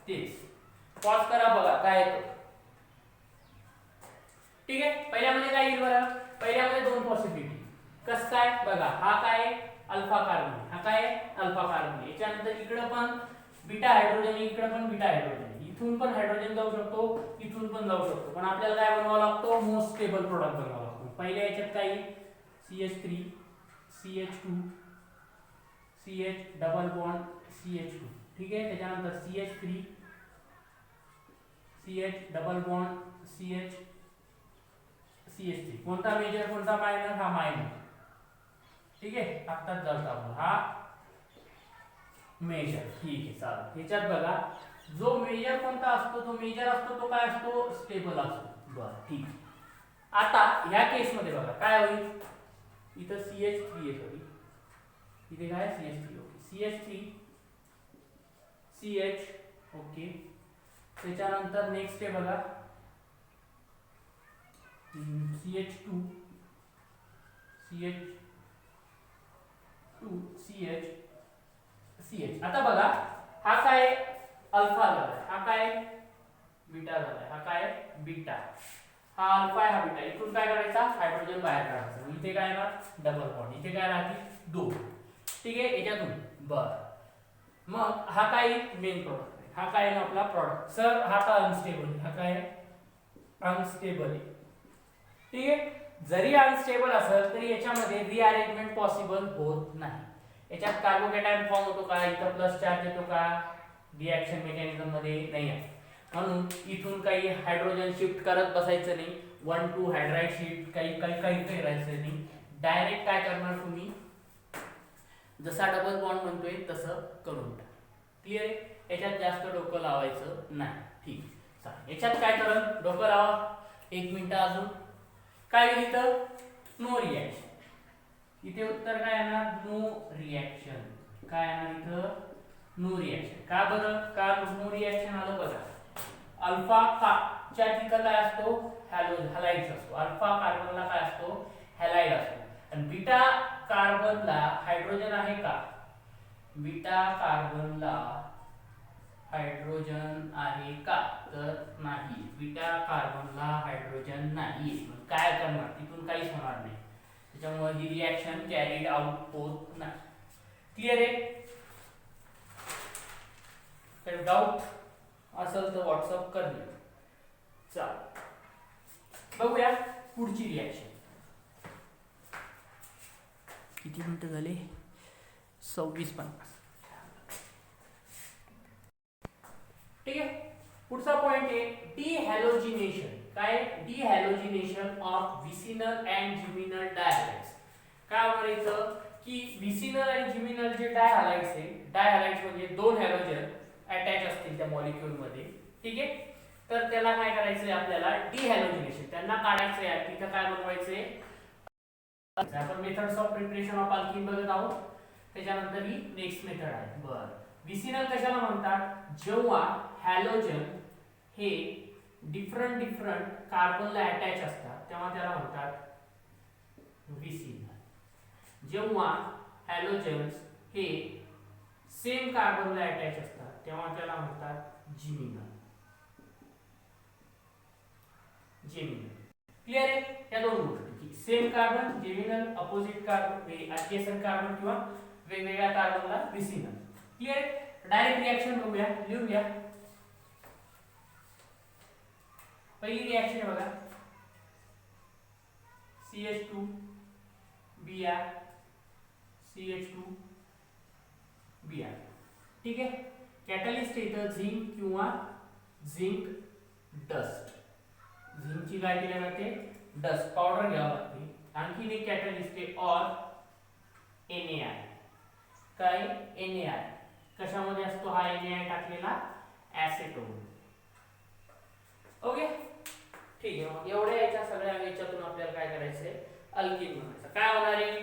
तेच पॉज करा, बघा काय येतं. ठीक आहे, पहिल्यामध्ये काय येईल बरं, पहिल्यामध्ये 2 पॉसिबिलिटी. कसं काय बघा, हा काय अल्फा कार्बन, हा काय अल्फा कार्बन, याच्यानंतर इकडं पण बीटा हायड्रोजन, इकडं पण बीटा हायड्रोजन, इथून पण हायड्रोजन जाऊ शकतो, इथून पण जाऊ शकतो. पण आपल्याला काय बनवावं लागतो, मोस्ट स्टेबल प्रोडक्ट बनवावा लागतो. पहिल्या याच्यात काय CH3 CH2 CH double bond CH2. ठीक आहे, त्याच्यानंतर CH3 CH double bond CH CH3. कोणता मेजर कोणता मायनर, हा मायनर. ठीक आहे, आत्ताच जाऊ आपण, हा मेजर. ठीक आहे, चालेल. ह्याच्यात बघा जो मेजर कोणता असतो, तो मेजर असतो तो काय असतो, स्टेबल असतो. बरं, ठीक. आता ह्या केस मध्ये बघा काय होईल, इथं CH3 आहे, सॉरी इथे काय CH3. Okay, CH3 CH. Okay, त्याच्यानंतर नेक्स्ट आहे बघा CH2 CH. आता बघा हा काय अल्फा झालाय, हा काय बीटा झालाय, हा काय बीटा, हा अल्फा आहे, हा बीटा. इथून काय करायचा, हायड्रोजन बाहेर काढायचा. इथे काय राहणार डबल बॉन्ड, इथे काय राहतील दोन. ठीक आहे, याच्यातून बर. मग हा काय मेन प्रोडक्ट आहे, हा काय ना आपला प्रोडक्ट. सर हा का अनस्टेबल, हा काय अनस्टेबल आहे. ठीक आहे, जरी अनस्टेबल असेल तरी याच्यामध्ये रिअरेंजमेंट पॉसिबल होत नाही. याच्यात कार्बोकॅटायन फॉर्म होतो का, इथं प्लस चार्ज येतो का, रिएक्शन मेकॅनिझम मध्ये नाही आहे. म्हणून इथून काही हायड्रोजन शिफ्ट करत बसायचं नाही, 1,2 हायड्राइड शिफ्ट काही करायचं नाही. डायरेक्ट काय करणार तुम्ही, जसा डबल बॉन्ड म्हणतोय तसं करून टाक. क्लिअर आहे, याच्यात जास्त डोकं लावायचं नाही. ठीक, चालेल. याच्यात काय करत डोकं लावा 1 मिनिट अजून. काय लिहितं, नो रिॲक्शन. इथे उत्तर काय येणार, नो रिॲक्शन. काय येणार इथं, नो रिॲक्शन. का बरं, का नो रिॲक्शन आलं बघा. अल्फा च्या तिथं काय असतो, हॅलाइड असतो. अल्फा कार्बनला काय असतो, हॅलाइड असतो. आणि बीटा कार्बनला हायड्रोजन आहे का, बीटा कार्बनला हायड्रोजन आहे का, तर नाही. बीटा कार्बनला हायड्रोजन नाही. मग काय करणार, तिथून काहीच होणार नाही. त्याच्यामुळे ही रिॲक्शन कॅरीड आउट होत नाही. क्लिअर आहे. तर डाऊट असेल तर व्हॉट्सअप करणे. चल बघूया पुढची रिॲक्शन. किती मिनिटं झाले, 26:50. ठीक आहे, पुढचा पॉइंट आहे डिहॅलोजिनेशन. काय, डिहॅलोजिनेशन ऑफ विसिनल अँड जिमिनल डायहॅलाइड्स. काय होणार इथं की विसिनल आणि जिमिनल जे डायहॅलाइड्स आहे, डायहॅलाइड्स म्हणजे दोन हॅलोजन अटॅच असतील त्या मॉलिक्यूल मध्ये. ठीक आहे, तर त्याला काय करायचंय आपल्याला, डिहॅलोजिनेशन त्यांना काढायचंय. आहे तिथं काय बनवायचंय, आपण methods of preparation of alkyne बघत आहोत. त्याच्यानंतर ही नेक्स्ट मेथड आहे. बरं, विसिनल कशाला म्हणतात, जेव्हा हॅलोजन हे डिफरंट कार्बनला अटॅच असतात तेव्हा त्याला म्हणतात विसिनल. जेव्हा हॅलोजन्स हे सेम कार्बनला अटॅच असतात तेव्हा त्याला म्हणतात जिमिनल. क्लिअर आहे, या दोन गोष्टी, same carbon geminal, opposite carbon adjacent carbon किंवा वेगवेगळ्या कार्बनला विसिनल. क्लिअर आहे. डायरेक्ट रिॲक्शन बघूया, लिहून घ्या. पहिली रिॲक्शन आहे बघा, CH2 Br CH2 Br. ठीक आहे, कॅटलिस्ट इथं झिंक किंवा झिंक डस्ट. झिंकची काय केली जाते, डस्ट पावडर घ्यावी लागते. आणखीन एक कॅटलिस्ट आहे ऑर NaI. काय NaI कशामध्ये असतो, हा NaI टाकलेला ऍसेटोन. ओके, ठीक आहे. मग एवढ्या याच्या सगळ्या याच्यातून आपल्याला काय करायचंय, अल्कीन बनायचं. काय होणार आहे,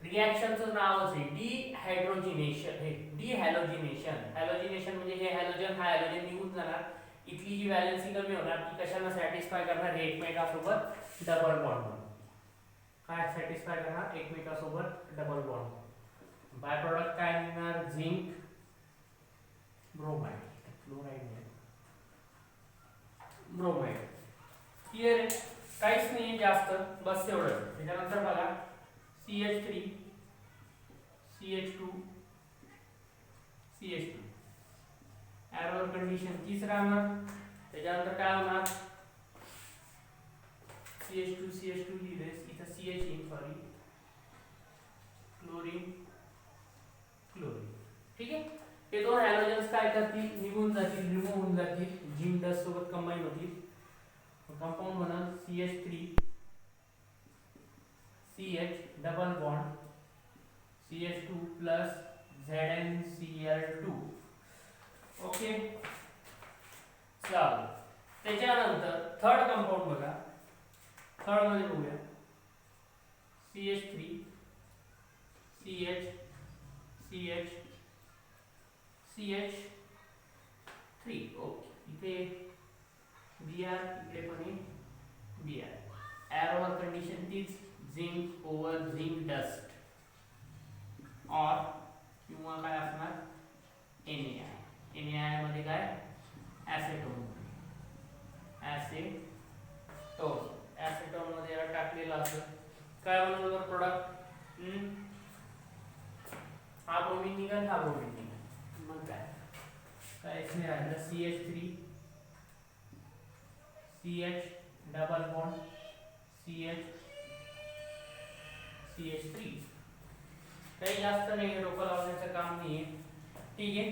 रिॲक्शनचं नावच आहे डिहायड्रोजिनेशन. हे डिहॅलोजिनेशन. हॅलोजिनेशन म्हणजे हे हॅलोजन, हा हॅलोजन निघून जाणार. इथली जी व्हॅलेन्सी कमी होणार ती कशाला सॅटिस्फाय करणार, एकमेकांसोबत डबल बॉन्ड. काय सॅटिस्फाय करणार, एकमेकांसोबत डबल बॉन्ड. बाय प्रोडक्ट काय निघणार, zinc bromide, chloride bromide. Clear आहे, काहीच नाही जास्त, बस एवढं. त्याच्यानंतर बघा CH3 CH2 CH2, error condition तीच राहणार. त्याच्यानंतर काय होणार, CH2 लिहिलेस, इथं CH येईल, सॉरी, क्लोरीन. ठीक आहे, हे दोन हॅलोजन्स काय करतील, निघून जातील, रिमूव्ह होऊन जातील, झिंक डस्ट सोबत कंबाईन होतील. कंपाऊंड बनल CH3 CH double bond CH2 plus ZnCl2. Okay, चल त्याच्यानंतर थर्ड कंपाऊंड बघा. थर्ड मध्ये बघूया CH3 CH CH CH3. Okay, इथे Br, इकडे पण Br. एरोवर कंडिशन तीच, झिंक ओव्हर झिंक डस्ट, और किंवा काय असणार NaI. NaI मध्ये काय ऍसेटोन, ऍसेटोन मध्ये टाकलेलं असं काय बनवलं प्रोडक्ट, हा ब्रोमीन निघाल, हा ब्रोमीन निघाल, मग काय इसमें राहिलं CH3 CH double bond CH3, काही जास्त नाही, डोकं लावण्याचं काम नाहीये. ठीक आहे.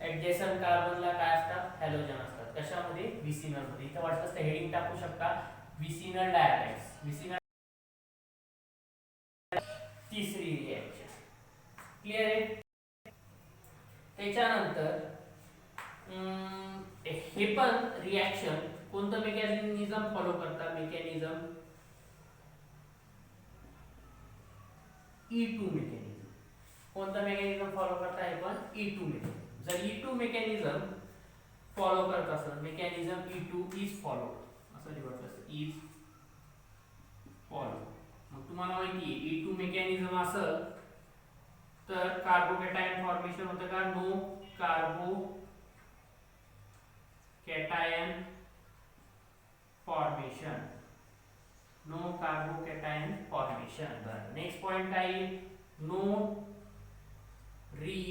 ऍडजॅसंट कार्बनला काय असतात, हॅलोजन असतात. कशामध्ये, विसिनल मध्ये. इथं वाटलं तर हेडिंग टाकू शकता, विसिनल डायहॅलाइड्स. विसिनल तिसरी रिएक्शन. क्लियर आहे. त्याच्यानंतर हे पण रिएक्शन कोणतं मेकॅनिझम फॉलो करतात, मेकॅनिझम E2 मेकॅनिझम. कोणतं मेकॅनिझम फॉलो करता, हे पण E2 मेकॅनिझम. जर E2 मेकॅनिझम फॉलो करत असेल, मेकॅनिझम E2 इज फॉलो, असं लिहायचं असतं, इज फॉलो. मग तुम्हाला माहिती आहे E2 मेकॅनिझम असं तर कार्बोकॅटायन फॉर्मेशन होतं का, no carbocation formation, no carbocation formation. बरं, नेक्स्ट पॉइंट काय येईल, नो री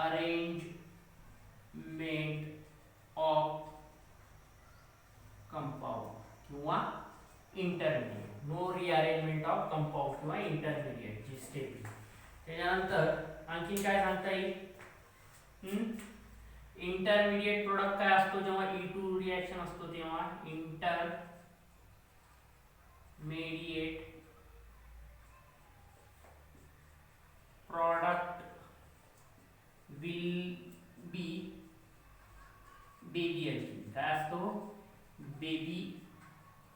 अरेंजमेंट ऑफ कंपाउंड किंवा intermediate, no rearrangement of compound किंवा इंटरमिडिएट ची स्टेप. त्याच्यानंतर आणखी काय सांगता येईल, इंटरमिडिएट प्रोडक्ट काय असतो, जेव्हा E2 रिएक्शन असतो तेव्हा intermediate product will be baby alkene. काय असतो, बेबी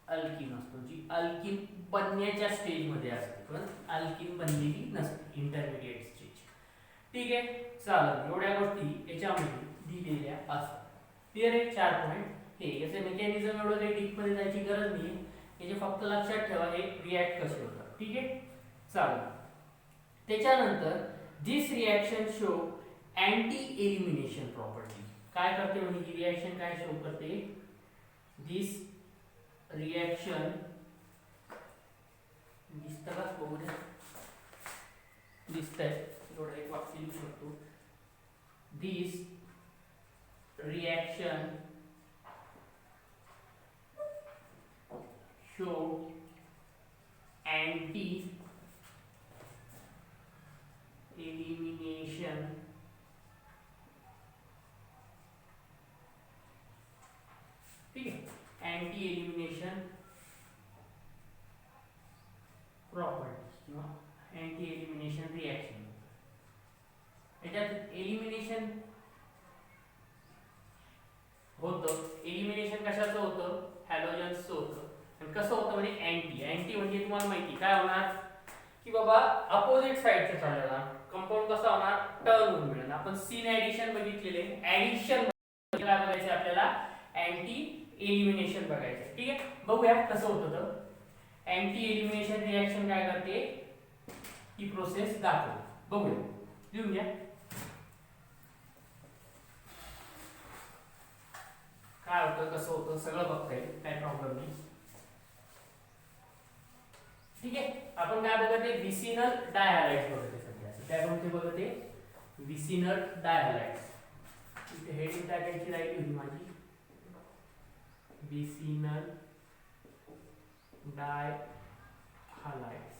अल्किन असतो, जी अल्किन बनण्याच्या स्टेज मध्ये असते, पण अल्किन बनलेली नसते, इंटरमिडिएट स्टेज. ठीक आहे, चालेल. एवढ्या गोष्टी याच्यामध्ये दिलेल्या असतात. क्लिअर आहे. 4 पॉइंट हे. याचे मेकॅनिझम एवढं काही डीप मध्ये जायची गरज नाही, याचे फक्त लक्षात ठेवा हे रिॲक्ट कसे होतात. ठीक आहे, चालेल. त्याच्यानंतर this reaction show anti elimination property. काय करते म्हणजे ही रिएक्शन काय शो करते, दिस रिएक्शन, दिसतं का, बघू द्या, दिसतंय, थोडं एक वाक्य लिहू शकतो, दिस reaction show anti elimination ठीक है, एंटी एलिमिनेशन प्रॉपर्टी किंवा एंटी एलिमिनेशन रिएक्शन. याच्यात एलिमिनेशन होतं, एलिमिनेशन कशाचं होतं, हॅलोजन्सचं होतं. आणि कसं होतं म्हणजे अँटी म्हणजे तुम्हाला माहिती काय होणार की बाबा अपोजिट साइडचं चाललेला कंपाऊंड कसा होणार, टर्न होऊन मिळेल. आपण सीन ऍडिशन बघितलेले, ऍडिशन काय बघायचे आपल्याला, अँटी एलिमिनेशन बघायचं. ठीक आहे, बघूया कसं होतं. तर अँटी एलिमिनेशन रिएक्शन काय करते, ही प्रोसेस दाखवते. बघूया, लिहून घ्या. काय होतं, कसं होतं, सगळं बघता येईल, काय प्रॉब्लेम नाही. ठीक आहे, आपण काय बघते, विसिनल डायहॅलाइड्स बघते सध्या. काय कोणते बघते, विसिनल डायहॅलाइड्स. इथे हेडिंग टाकायची राहिली होती माझी, विसिनल डायहॅलाइड्स.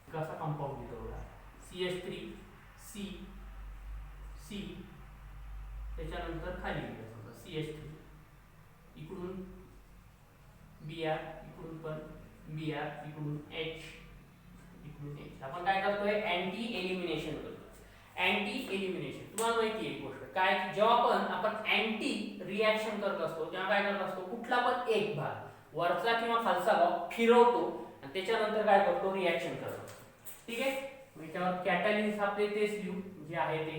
कसा कंपाऊंड येतो बघा, CH3 C C, त्याच्यानंतर खाली CH3, इकडून Br, इकडून पण Br, इकडून H, इकडून H. आपण काय करतोय, अँटी एलिमिनेशन करतो. अँटी एलिमिनेशन तुम्हाला माहिती आहे गोष्ट काय, जेव्हा आपण अँटी रिएक्शन करत असतो तेव्हा काय करत असतो, कुठला पण एक भाग वरचा किंवा खालचा भाग फिरवतो आणि त्याच्यानंतर काय करतो, रिएक्शन करतो. ठीक आहे, याच्यावर कॅटलिस्ट आपले तेच लिहू जे आहे ते,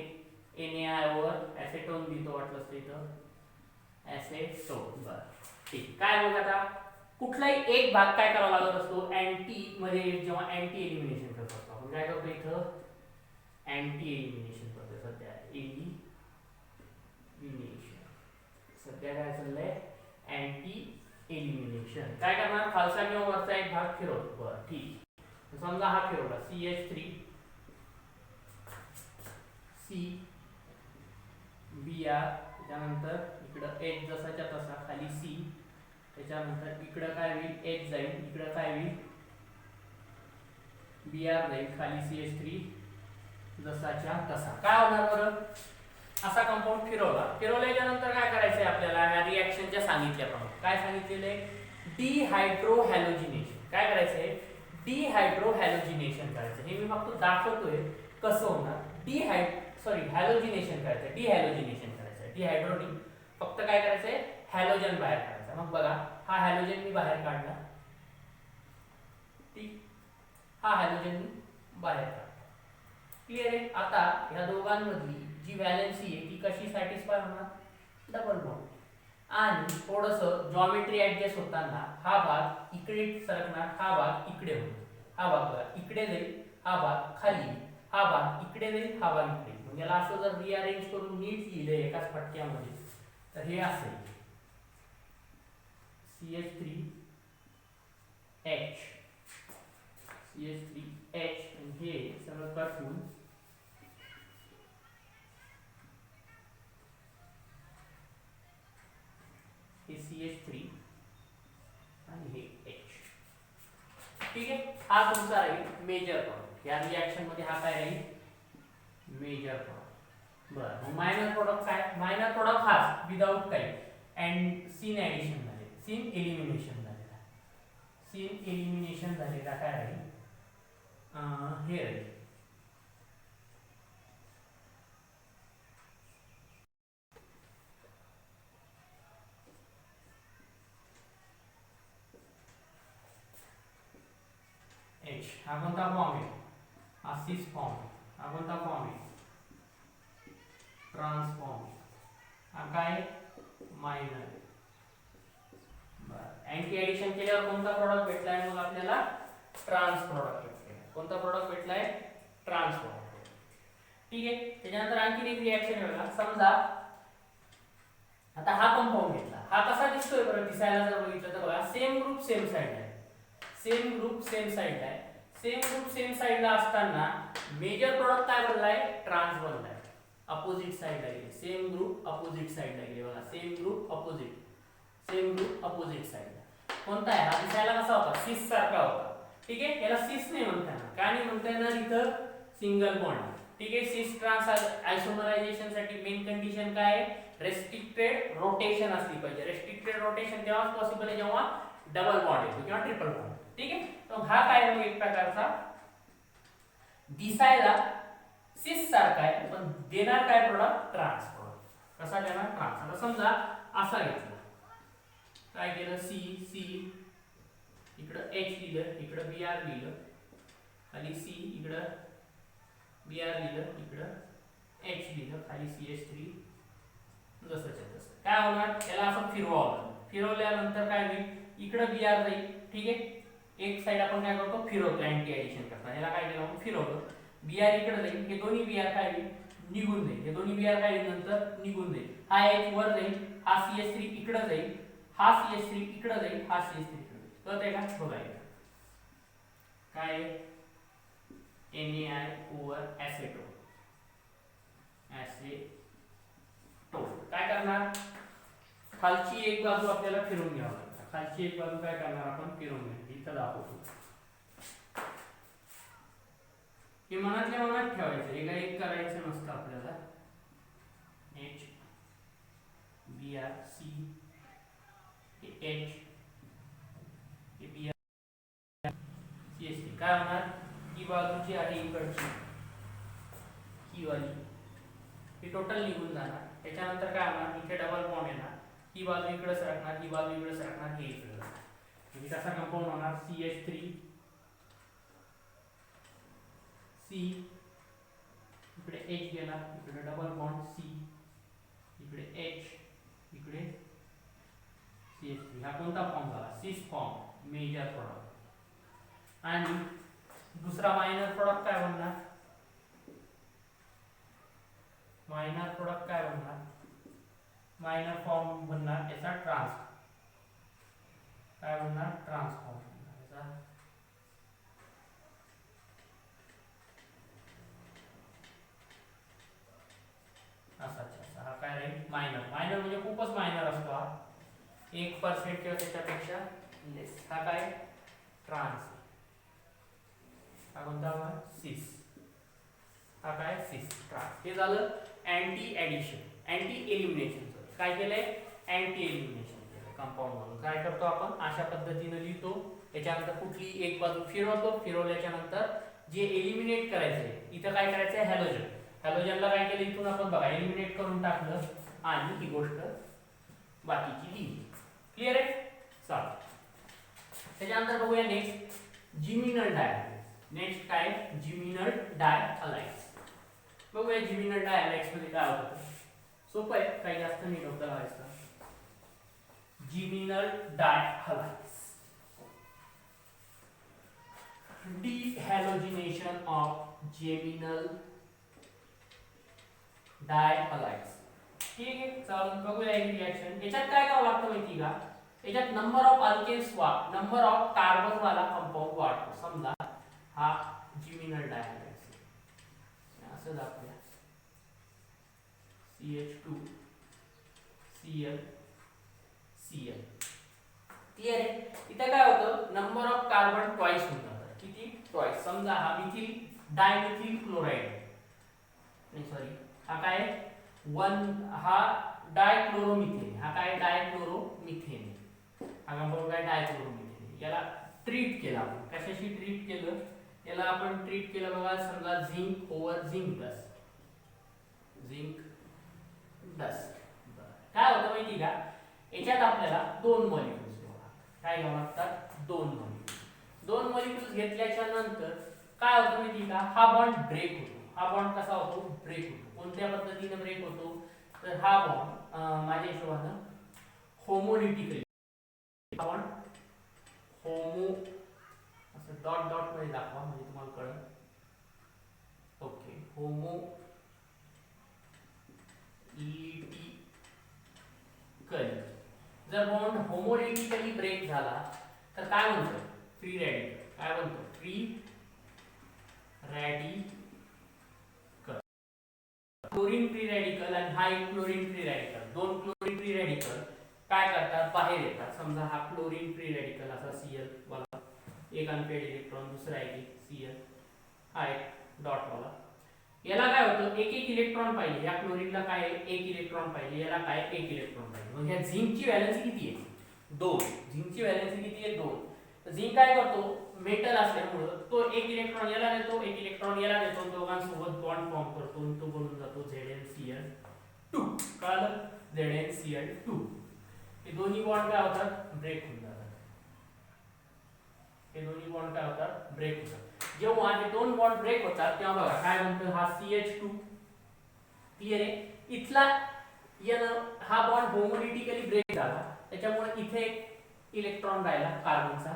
NaI वर ऍसेटोन लिहितो वाटलं असतं इथं, ऍसेटोन ऍसेटोन. बरं ठीक. काय बघ आता कुठलाही एक भाग काय करावा लागत असतो अँटी मध्ये, जेव्हा अँटी एलिमिनेशन करत असतो आपण काय करतो इथं अँटी एलिमिनेशन करतो. सध्या एलिमिनेशन सध्या काय चाललंय अँटी एलिमिनेशन. काय करणार खालचा किंवा वरचा एक भाग फिरवतो. बरं ठीक. समजा हा फिरवला CH3 C Br, त्याच्यानंतर इकडं H जसाच्या तसा खाली C, त्याच्यानंतर इकडं काय होईल H जाईल, इकडं काय होईल Br जाईल, खाली CH3 जसाच्या तसा. काय होणार बरं असा कंपाऊंड फिरवल्याच्या नंतर काय करायचंय आपल्याला या रिएक्शनच्या सांगितल्याप्रमाणे. काय सांगितलेले डिहायड्रोहॅलोजिनेशन. काय करायचंय डिहायड्रोहॅलोजिनेशन करायचं. हे मी फक्त दाखवतोय कसं होणार. हॅलोजिनेशन करायचं, डिहॅलोजिनेशन करायचं. डिहायड्रोनी फक्त काय करायचंय हॅलोजन बाहेर काढायचा. मग बघा हा हॅलोजन मी बाहेर काढला, ठीक. हा हॅलोजन मी बाहेर काढला. क्लिअर आहे. आता या दोघांमधली जी व्हॅलेन्सी आहे ती कशी सॅटिस्फाय होणार डबल बॉन्ड. आणि थोडंसं जॉमेट्री ऍडजस्ट होताना हा भाग इकडे सरकणार, हा भाग इकडे होणार. हा भाग बघा इकडे जाईल, हा भाग खाली, हा भाग इकडे जाईल, हा भाग इकडे. म्हणजे याला असं जर रिअरेंज करून नीट लिहिलं एकाच फटक्यामध्ये तर हे असेल CH3H आणि हे सगळं कटून हे CH3 आणि हे H. ठीक आहे. हा तुमचा राहील मेजर प्रॉडक्ट. या रिएक्शन मध्ये हा काय राहील मेजर प्रॉडक्ट. बरं मग मायनर प्रॉडक्ट काय. मायनर प्रॉडक्ट हाच विदाउट काही अँड सीन ऍडिशन झाले, सीन एलिमिनेशन झालेला. सीन एलिमिनेशन झालेला काय राहील हे राहील H. हा कोणता फॉर्म आहे हा सिस फॉर्म. हा कोणता फॉर्म आहे ट्रान्सफॉर्म. हा काय मायनर. अँटी एडिशन केल्यावर कोणता प्रॉडक्ट भेटलाय मग आपल्याला ट्रान्स प्रॉडक्ट भेटलाय. कोणता प्रॉडक्ट भेटलाय ट्रान्स प्रॉडक्ट. ठीक आहे. त्याच्यानंतर आणखी एक रिएक्शन बघा. समजा आता हा कंपाऊंड घेतला, हा कसा दिसतोय बरं दिसायला जर बघितलं तर बघा सेम ग्रुप सेम साइड आहे. सेम ग्रुप सेम साइड आहे. सेम ग्रुप सेम साइडला असताना मेजर प्रॉडक्ट काय बनलाय ट्रान्स बनलाय. अपोजिट साइडला गेले. सेम ग्रुप अपोजिट साइडला गेले. बघा सेम ग्रुप अपोजिट साइडला. कोणता आहे हा दिसायला कसा होता सिस सारखा होता. ठीक आहे. याला सिस नाही म्हणता येणार. का नाही म्हणता येणार इथं सिंगल बॉन्ड. ठीक आहे. सिस ट्रान्स आयसोमरायझेशन साठी मेन कंडिशन काय आहे रेस्ट्रिक्टेड रोटेशन असली पाहिजे. रेस्ट्रिक्टेड रोटेशन तेव्हाच पॉसिबल आहे जेव्हा डबल बॉन्ड येतो किंवा ट्रिपल बॉन्ड. ठीक आहे. तर हा काय मग एक प्रकारचा दिसायला सिस सारखा आहे पण देणार काय प्रोडक्ट ट्रान्स प्रोडक्ट. कसा देणार ट्रान्स. आता समजा असा घेतला, काय केलं C इकडं H लिहिलं, इकडं Br लिहिलं, खाली C इकडं Br लिहिलं, इकडं H लिहिलं, खाली CH3 जसंच्या तसं. काय होणार याला असं फिरवावं. फिरवल्यानंतर काय होईल इकडं Br जाईल. ठीक आहे. एक साइड आपण काय करतो फिरवतो अँटी एडिशन करताना. याला काय केलं आपण फिरवलं. Br इकडे जाईल, हे दोन्ही Br काय होईल निघून जाईल. हे दोन्ही Br काय होईल नंतर निघून जाईल. हा H वर जाईल, हा CH3 इकडे जाईल, हा CH3 इकडे जाईल, हा CH3 इकडे जाईल. कळतंय का बघा काय NaI ऍसेटोन. काय करणार खालची एक बाजू आपल्याला फिरवून घ्यावी लागते. खालची एक बाजू काय करणार आपण फिरवून घ्यायची. इथं दाखवतो हे मनातल्या मनात ठेवायचं. हे काही करायचं नसतं आपल्याला. H Br C H Br CH3 काय होणार ही बाजूची आहे इकडची ही वाली ही टोटल निघून जाणार. त्याच्यानंतर काय होणार इथे डबल बॉन्ड येणार. ही बाजू इकडे सरकणार, ही बाजू इकडे सरकणार, हे इकडे जाणार. म्हणजे कसा कंपाऊंड होणार CH3 C इकडे H गेला, इकडे डबल बॉन्ड C, इकडे H, इकडे CH3 हा कोणता फॉर्म झाला, सिस फॉर्म मेजर प्रोडक्ट. आणि दुसरा मायनर प्रोडक्ट काय बनणार, मायनर प्रोडक्ट काय बनणार, मायनर फॉर्म बनणार याचा ट्रान्स, काय बनणार ट्रान्सफॉर्म याचा असा हा काय राहील मायनर. मायनर म्हणजे खूपच मायनर असतो हा, 1% किंवा त्याच्यापेक्षा लेस. हा काय ट्रान्स, हा कोणता सिस, हा काय सिस ट्रान्स. हे झालं अँटी ऍडिशन, अँटी एलिमिनेशन. काय केलंय अँटी एलिमिनेशन केलं कंपाऊंड म्हणून. काय करतो आपण अशा पद्धतीने लिहितो, त्याच्यानंतर कुठली एक बाजू फिरवतो, फिरवल्याच्या नंतर जे एलिमिनेट करायचंय इथं काय करायचंय हॅलोजन, हॅलोजनला काय केलं इथून आपण बघा एलिमिनेट करून टाकलं आणि ही गोष्ट बाकीची लिहिली. क्लिअर आहे. चला त्याच्यानंतर बघूया नेक्स्ट जिमिनल डायहॅलाइड्स. नेक्स्ट काय जिमिनल डायहॅलाइड्स. बघूया जिमिनल डायहॅलाइड्स मध्ये काय होतं. सोपं आहे, काही जास्त नाही डोकं लावायचं. जिमिनल डायहॅलाइड्स, dehalogenation of geminal dihalides. ठीक आहे. चला बघूया एक रिएक्शन. याच्यात काय करावं लागतं माहिती का, याच्यात number of alkanes number of carbon वाला कंपाऊंड वाढतो. समजा हा जिमिनल डायहॅलाइड्स असं दाखवूया CH2 Cl Cl. क्लियर आहे. इथं काय होतं नंबर ऑफ कार्बन ट्वाइस होऊन जातात. किती ट्वाइस. समजा हा मिथिल डायमिथिल क्लोराइड, नाही सॉरी हा काय हा डायक्लोरोमिथेन, हा काय डायक्लोरोमिथेन, हा कंपाऊंड काय डायक्लोरोमिथेन. याला ट्रीट केला आपण. कशाशी ट्रीट केलं, याला आपण ट्रीट केलं बघा. समजा zinc over zinc plus zinc dust. काय होतं माहिती का, याच्यात आपल्याला दोन मॉलिक्युल्स काय घ्यावं लागतात, दोन मॉलिक्युल्स घेतल्याच्या नंतर काय होतं माहिती का, हा बॉन्ड ब्रेक होतो. हा बॉन्ड कसा होतो, ब्रेक होतो. कोणत्या पद्धतीने ब्रेक होतो, तर हा बॉन्ड माझ्या हिशोबानं होमोलिटिकली, हा बॉन्ड होमो असं डॉट डॉट मध्ये दाखवा म्हणजे तुम्हाला कळेल. Okay homolytically. जर बॉन्ड होमोलिटिकली ब्रेक झाला तर काय म्हणतो, फ्री रॅडिकल. काय म्हणतो, free radical. Chlorine free radical आणि हा एक क्लोरीन फ्री रॅडिकल, दोन क्लोरीन फ्री रॅडिकल काय करतात, बाहेर येतात. समजा हा क्लोरीन फ्री रॅडिकल असा Cl वाला, एक अनपेड इलेक्ट्रॉन, दुसरा आहे Cl, हा एक डॉट वाला. याला काय होतं एक एक इलेक्ट्रॉन पाहिजे. या क्लोरीनला काय एक इलेक्ट्रॉन पाहिजे, याला काय एक इलेक्ट्रॉन पाहिजे. मग ह्या झिंकची व्हॅलेन्सी किती आहे, 2. झिंकची व्हॅलेन्सी किती आहे, 2. तर झिंक काय करतो मेटल असल्यामुळे तो एक इलेक्ट्रॉन याला देतो, एक इलेक्ट्रॉन याला देतो, दोघांसोबत बॉन्ड फॉर्म करतो आणि तो बनून जातो ZnCl2. कळलं, ZnCl2. हे दोन्ही बॉन्ड काय होतात, ब्रेक होऊन जातात. हे दोन्ही बॉन्ड काय होतात, ब्रेक होतात. जेव्हा हे दोन बॉन्ड ब्रेक होतात तेव्हा बघा काय बनतं, हा CH2. क्लियर आहे. इथला हा बॉन्ड होमोलिटिकली ब्रेक झाला, त्याच्यामुळे इथे एक इलेक्ट्रॉन राहिला कार्बनचा.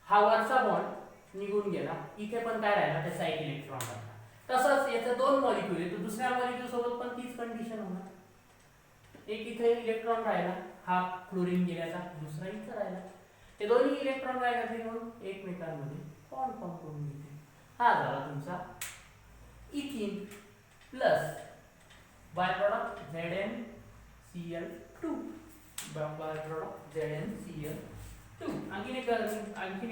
हा वरचा बॉन्ड निघून गेला, इथे पण काय राहिला, त्याचा एक इलेक्ट्रॉन राहिला. तसंच याचे दोन मॉलिक्यूल आहे, तर दुसऱ्या मॉलिक्यूल सोबत पण तीच कंडिशन होणार. एक इथे इलेक्ट्रॉन राहिला, हा क्लोरीन गेल्याचा, दुसरा इथे राहिला. हे दोन्ही इलेक्ट्रॉन काय करतील म्हणून एकमेकांमध्ये बॉन्ड फॉर्म करून घेतील. हा झाला तुमचा इथिन plus by product ZnCl2. By product ZnCl2. आणखीन एक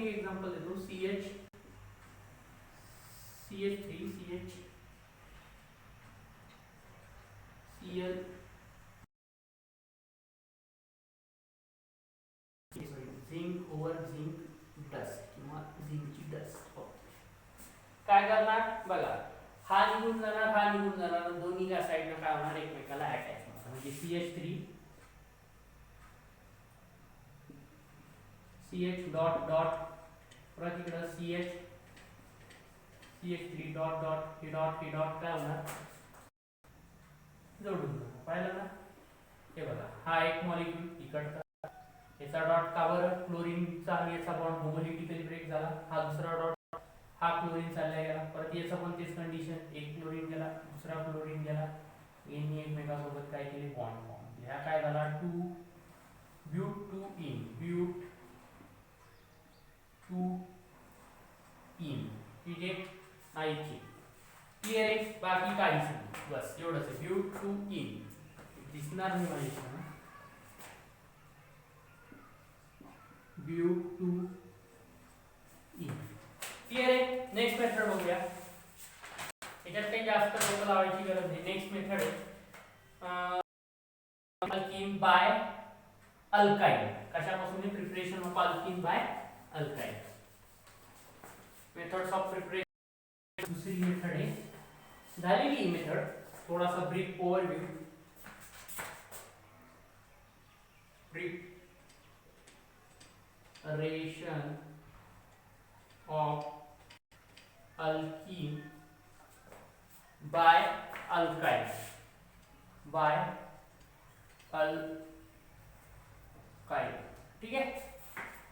एक्झाम्पल देतो. CH3 Cl zinc over zinc dust किंवा झिंकची डस्ट. काय करणार बघा, हा निघून जाणार, हा निघून जाणार, दोन्ही साईडला काय होणार, एकमेकाला अटॅच होणार. म्हणजे CH डॉट डॉट परत इकडे CH3 डॉट डॉट हे डॉट काय होणार, जोडून जाणार. पाहिलं ना, हे बघा हा एक मॉलिक्यूल इकडचा, हे याचा डॉट का बरं, क्लोरीनचा आणि याचा बॉन्ड होमोलिटिकली ब्रेक झाला. हा दुसरा डॉट, हा क्लोरीन चालला गेला. परत याचा पण तेच कंडिशन, एक क्लोरीन गेला, दुसरा क्लोरीन गेला, यांनी एकमेकांसोबत काय केले, बॉन्ड फॉर्म. ह्या काय झाला, 2 ब्यूट 2 इन, ब्यूट 2 इन. ठीक आहे, आयची क्लिअर आहे. बाकी काहीच नाही, बस एवढंच आहे. ब्यूट 2 इन दिसणार नाही माझ्या, ब्यूट 2 इन. क्लिअर आहे. नेक्स्ट मेथड बघूया. याच्यात काही जास्त डोकं लावायची गरज नाही. नेक्स्ट मेथड आहे अल्कीन बाय अल्काइन. कशापासून? Preparation of alkene by alkyne. Methods of preparation दुसरी मेथड आहे. झालेली ही मेथड, थोडासा brief overview. Preparation of alkene by alkyne, by alkyne. ठीक आहे.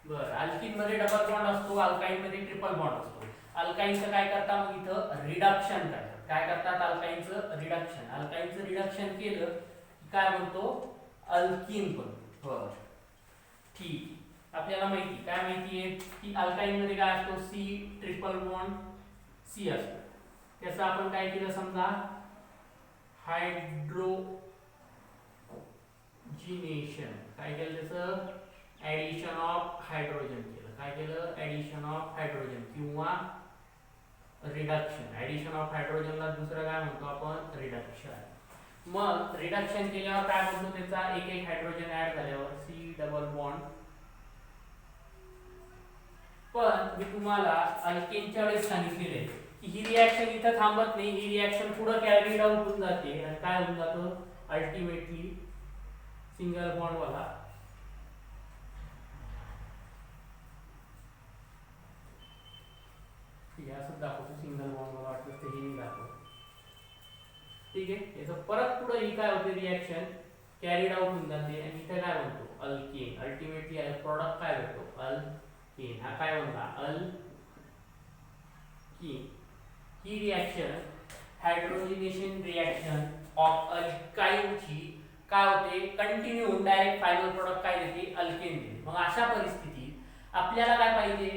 बरं, अल्कीन मध्ये डबल बॉन्ड असतो, अल्काइन मध्ये ट्रिपल बॉन्ड असतो. अल्काइनचं काय करता मग इथं, रिडक्शन करतात. काय करतात, अल्काइनचं रिडक्शन. अल्काइनचं रिडक्शन केलं काय म्हणतो, अल्कीन बनतो. बरं, ठीक. आपल्याला माहिती, काय माहिती आहे की अल्काइन मध्ये काय असतो, सी ट्रिपल बॉन्ड सी असतो. त्याचं आपण काय केलं, समजा हायड्रोजिनेशन. काय केलं त्याचं, ऍडिशन ऑफ हायड्रोजन केलं. काय केलं, ऍडिशन ऑफ हायड्रोजन किंवा रिडक्शन. ऍडिशन ऑफ हायड्रोजनला दुसरं काय म्हणतो आपण, रिडक्शन. मग रिडक्शन केल्यावर काय म्हणतो, त्याचा एक एक हायड्रोजन ऍड झाल्यावर सी डबल बॉन्ड. पण मी तुम्हाला अल्केनच्या वेळेस सांगितलेले की ही रिॲक्शन इथं थांबत नाही, ही रिॲक्शन पुढे कॅरीड आउट होऊन जाते आणि काय होऊन जातं, अल्टिमेटली सिंगल बॉन्ड वाला असं दाखवतो. सिंगल बॉन्ड मला वाटतं ते हे दाखवतो. ठीक आहे. याचं परत पुढे ही काय होते, रिॲक्शन कॅरीड आउट होऊन जाते आणि इथे काय म्हणतो, अल्केन. अल्टिमेटली प्रॉडक्ट काय भेटतो, अल्केन. हा काय म्हणला, अल्केन. ही रिॲक्शन हायड्रोजिनेशन रिॲक्शन ऑफ अल्काइनची काय होते, कंटिन्यू होऊन डायरेक्ट फायनल प्रोडक्ट काय देते, अल्केन देते. मग अशा परिस्थितीत आपल्याला काय पाहिजे,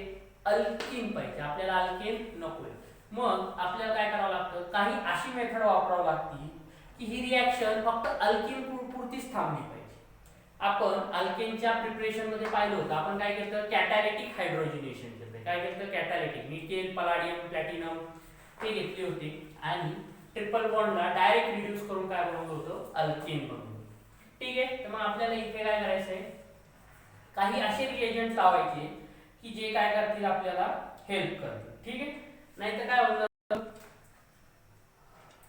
अल्कीन पाहिजे. आपल्याला अल्केन नकोय. मग आपल्याला काय करावं लागतं, काही अशी मेथड वापरावं लागते की ही रिॲक्शन फक्त अल्कीन पुरतीच थांबली पाहिजे. आपण अल्केनच्या प्रिपरेशन मध्ये पाहिलं होतं, आपण काय केलं, कॅटॅलिटिक हायड्रोजिनेशन केलं. काय केलं, कॅटॅलिटिक. निकेल, पॅलाडियम, प्लॅटिनम ते घेतले होते आणि ट्रिपल बॉन्डला डायरेक्ट रिड्यूस करून काय बनवलं होतं, अल्केन बनवलं. ठीक आहे. तर मग आपल्याला इथे काय करायचं आहे, काही असे रिएजंट लावायचे की जे काय करतील, आपल्याला हेल्प करतील. ठीक आहे. नाहीतर काय होतं,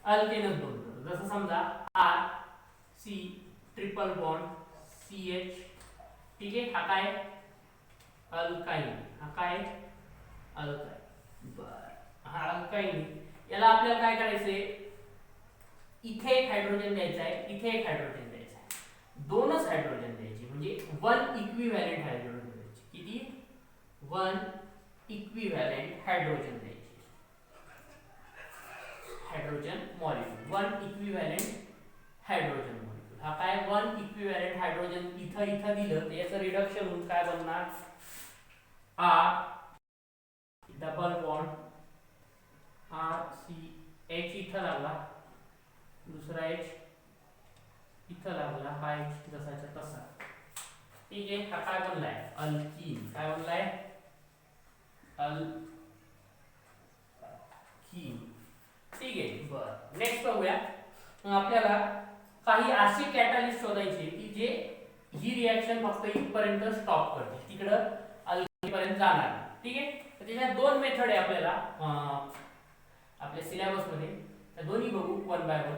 अल्केनच बनतं. जसं समजा R C triple bond C H. ठीक आहे. हा काय, अल्काइन. हा काय, अल्काइन. बर, हा अल्काइन. याला आपल्याला काय करायचंय, इथे एक हायड्रोजन द्यायचा आहे, इथे एक हायड्रोजन द्यायचा आहे. दोनच हायड्रोजन द्यायचे, म्हणजे वन इक्विव्हॅलेंट हायड्रोजन द्यायचे. किती, वन इक्विव्हॅलेंट हायड्रोजन द्यायचे. Hydrogen molecule, one equivalent hydrogen molecule. हा काय, वन इक्विव्हॅलेंट हायड्रोजन इथं इथं दिलं तर याचं रिडक्शन होऊन काय बनणार, R double bond R C H इथं लागला, दुसरा एच इथं लागला, हा एच जसाच्या तसा. ठीक आहे. हा काय बनलाय, अल्कीन. काय बनलाय, अल्कीन. ठीक आहे. बरं, नेक्स्ट बघूया. आपल्याला काही असे कॅटलिस्ट शोधायचे की जे ही रिॲक्शन फक्त इथपर्यंत स्टॉप करते, तिकडं अल्कीन पर्यंत जाणार. ठीक आहे. तर त्याच्या दोन मेथड आहे आपल्याला आपल्या सिलेबस मध्ये. त्या दोन्ही बघू वन बाय वन.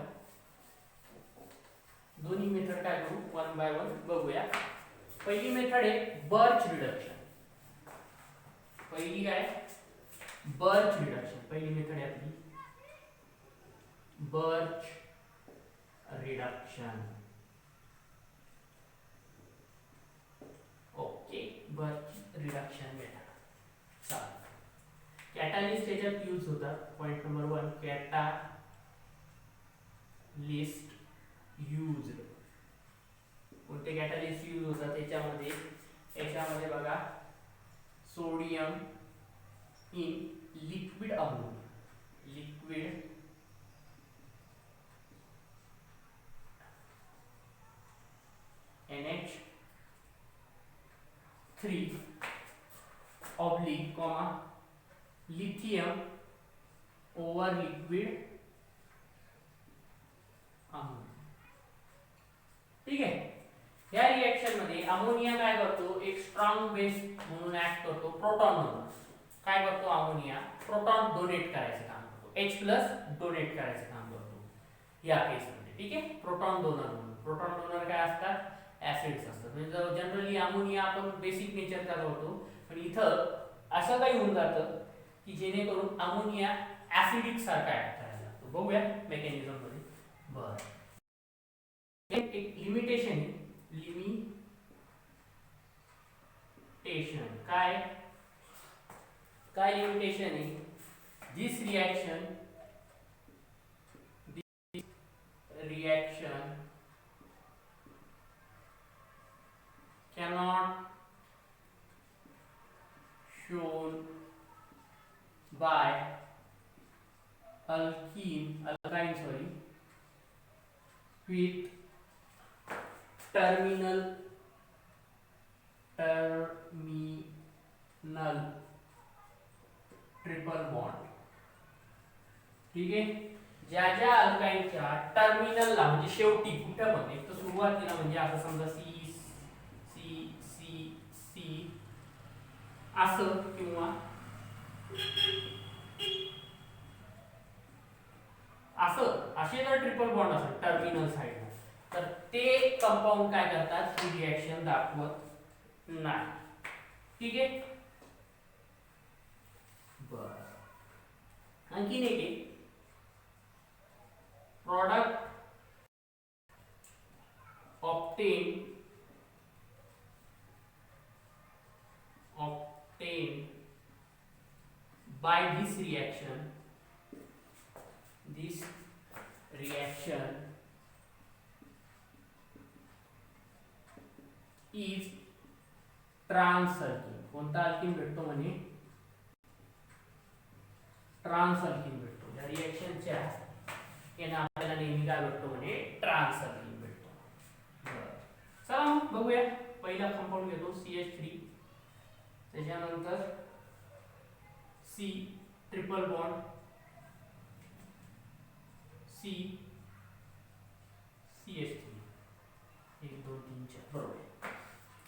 दोन्ही मेथड काय करू, वन बाय वन बघूया. पहिली मेथड आहे बर्च रिडक्शन. पहिली काय, बर्च रिडक्शन. पहिली मेथड आहे आपली birch reduction. Okay. Birch reduction method. चालेल. कॅटॅलिस्ट याच्यात यूज होतात. Point number 1 catalyst used. कोणते कॅटॅलिस्ट यूज होतात याच्यामध्ये बघा, sodium in liquid ammonia, liquid NH3 oblique comma lithium over liquid ammonia. ठीक आहे. या रिएक्शन मध्ये अमोनिया काय करतो, एक स्ट्रॉंग बेस म्हणून ऍक्ट करतो. प्रोटॉन म्हणून काय करतो, अमोनिया प्रोटॉन डोनेट करायचं काम करतो, H प्लस डोनेट करायचं काम करतो या केस मध्ये. ठीक आहे. प्रोटॉन डोनर म्हणून. प्रोटॉन डोनर काय असतात, ऍसिड्स असतात. म्हणजे जनरली अमोनिया आपण बेसिक नेचरचा करतो, पण इथं असं काही होऊन जातं की जेणेकरून अमोनिया ऍसिडिक सारखा ऍक्ट करायला लागतो. बघूया मेकॅनिझम मध्ये. बरं, एक लिमिटेशन काय लिमिटेशन आहे, this reaction cannot shown by alkyne with terminal triple bond. ठीक आहे. ज्या अल्काईनच्या टर्मिनलला म्हणजे शेवटी कुठे पण, एक तर सुरुवातीला म्हणजे असं समजा सी सी सी सी असं, किंवा असं, असे जर ट्रिपल बॉन्ड असेल टर्मिनल साइडला, तर ते कंपाऊंड काय करतात, ही रिएक्शन दाखवत नाही. ठीक आहे. बरं, आणखीन एक product obtained by this reaction is ट्रान्सअल्किन. कोणता अल्किन भेटतो म्हणे, ट्रान्सअल्किन भेटतो. या रिएक्शनच्या याने आपल्याला नेहमी काय भेटतो म्हणे, ट्रान्सअल्किन भेटतो. बरं, चला मग बघूया. पहिला कंपाऊंड घेतो CH3, त्याच्यानंतर C triple bond C CH3 1 2 3 4. बरोबर.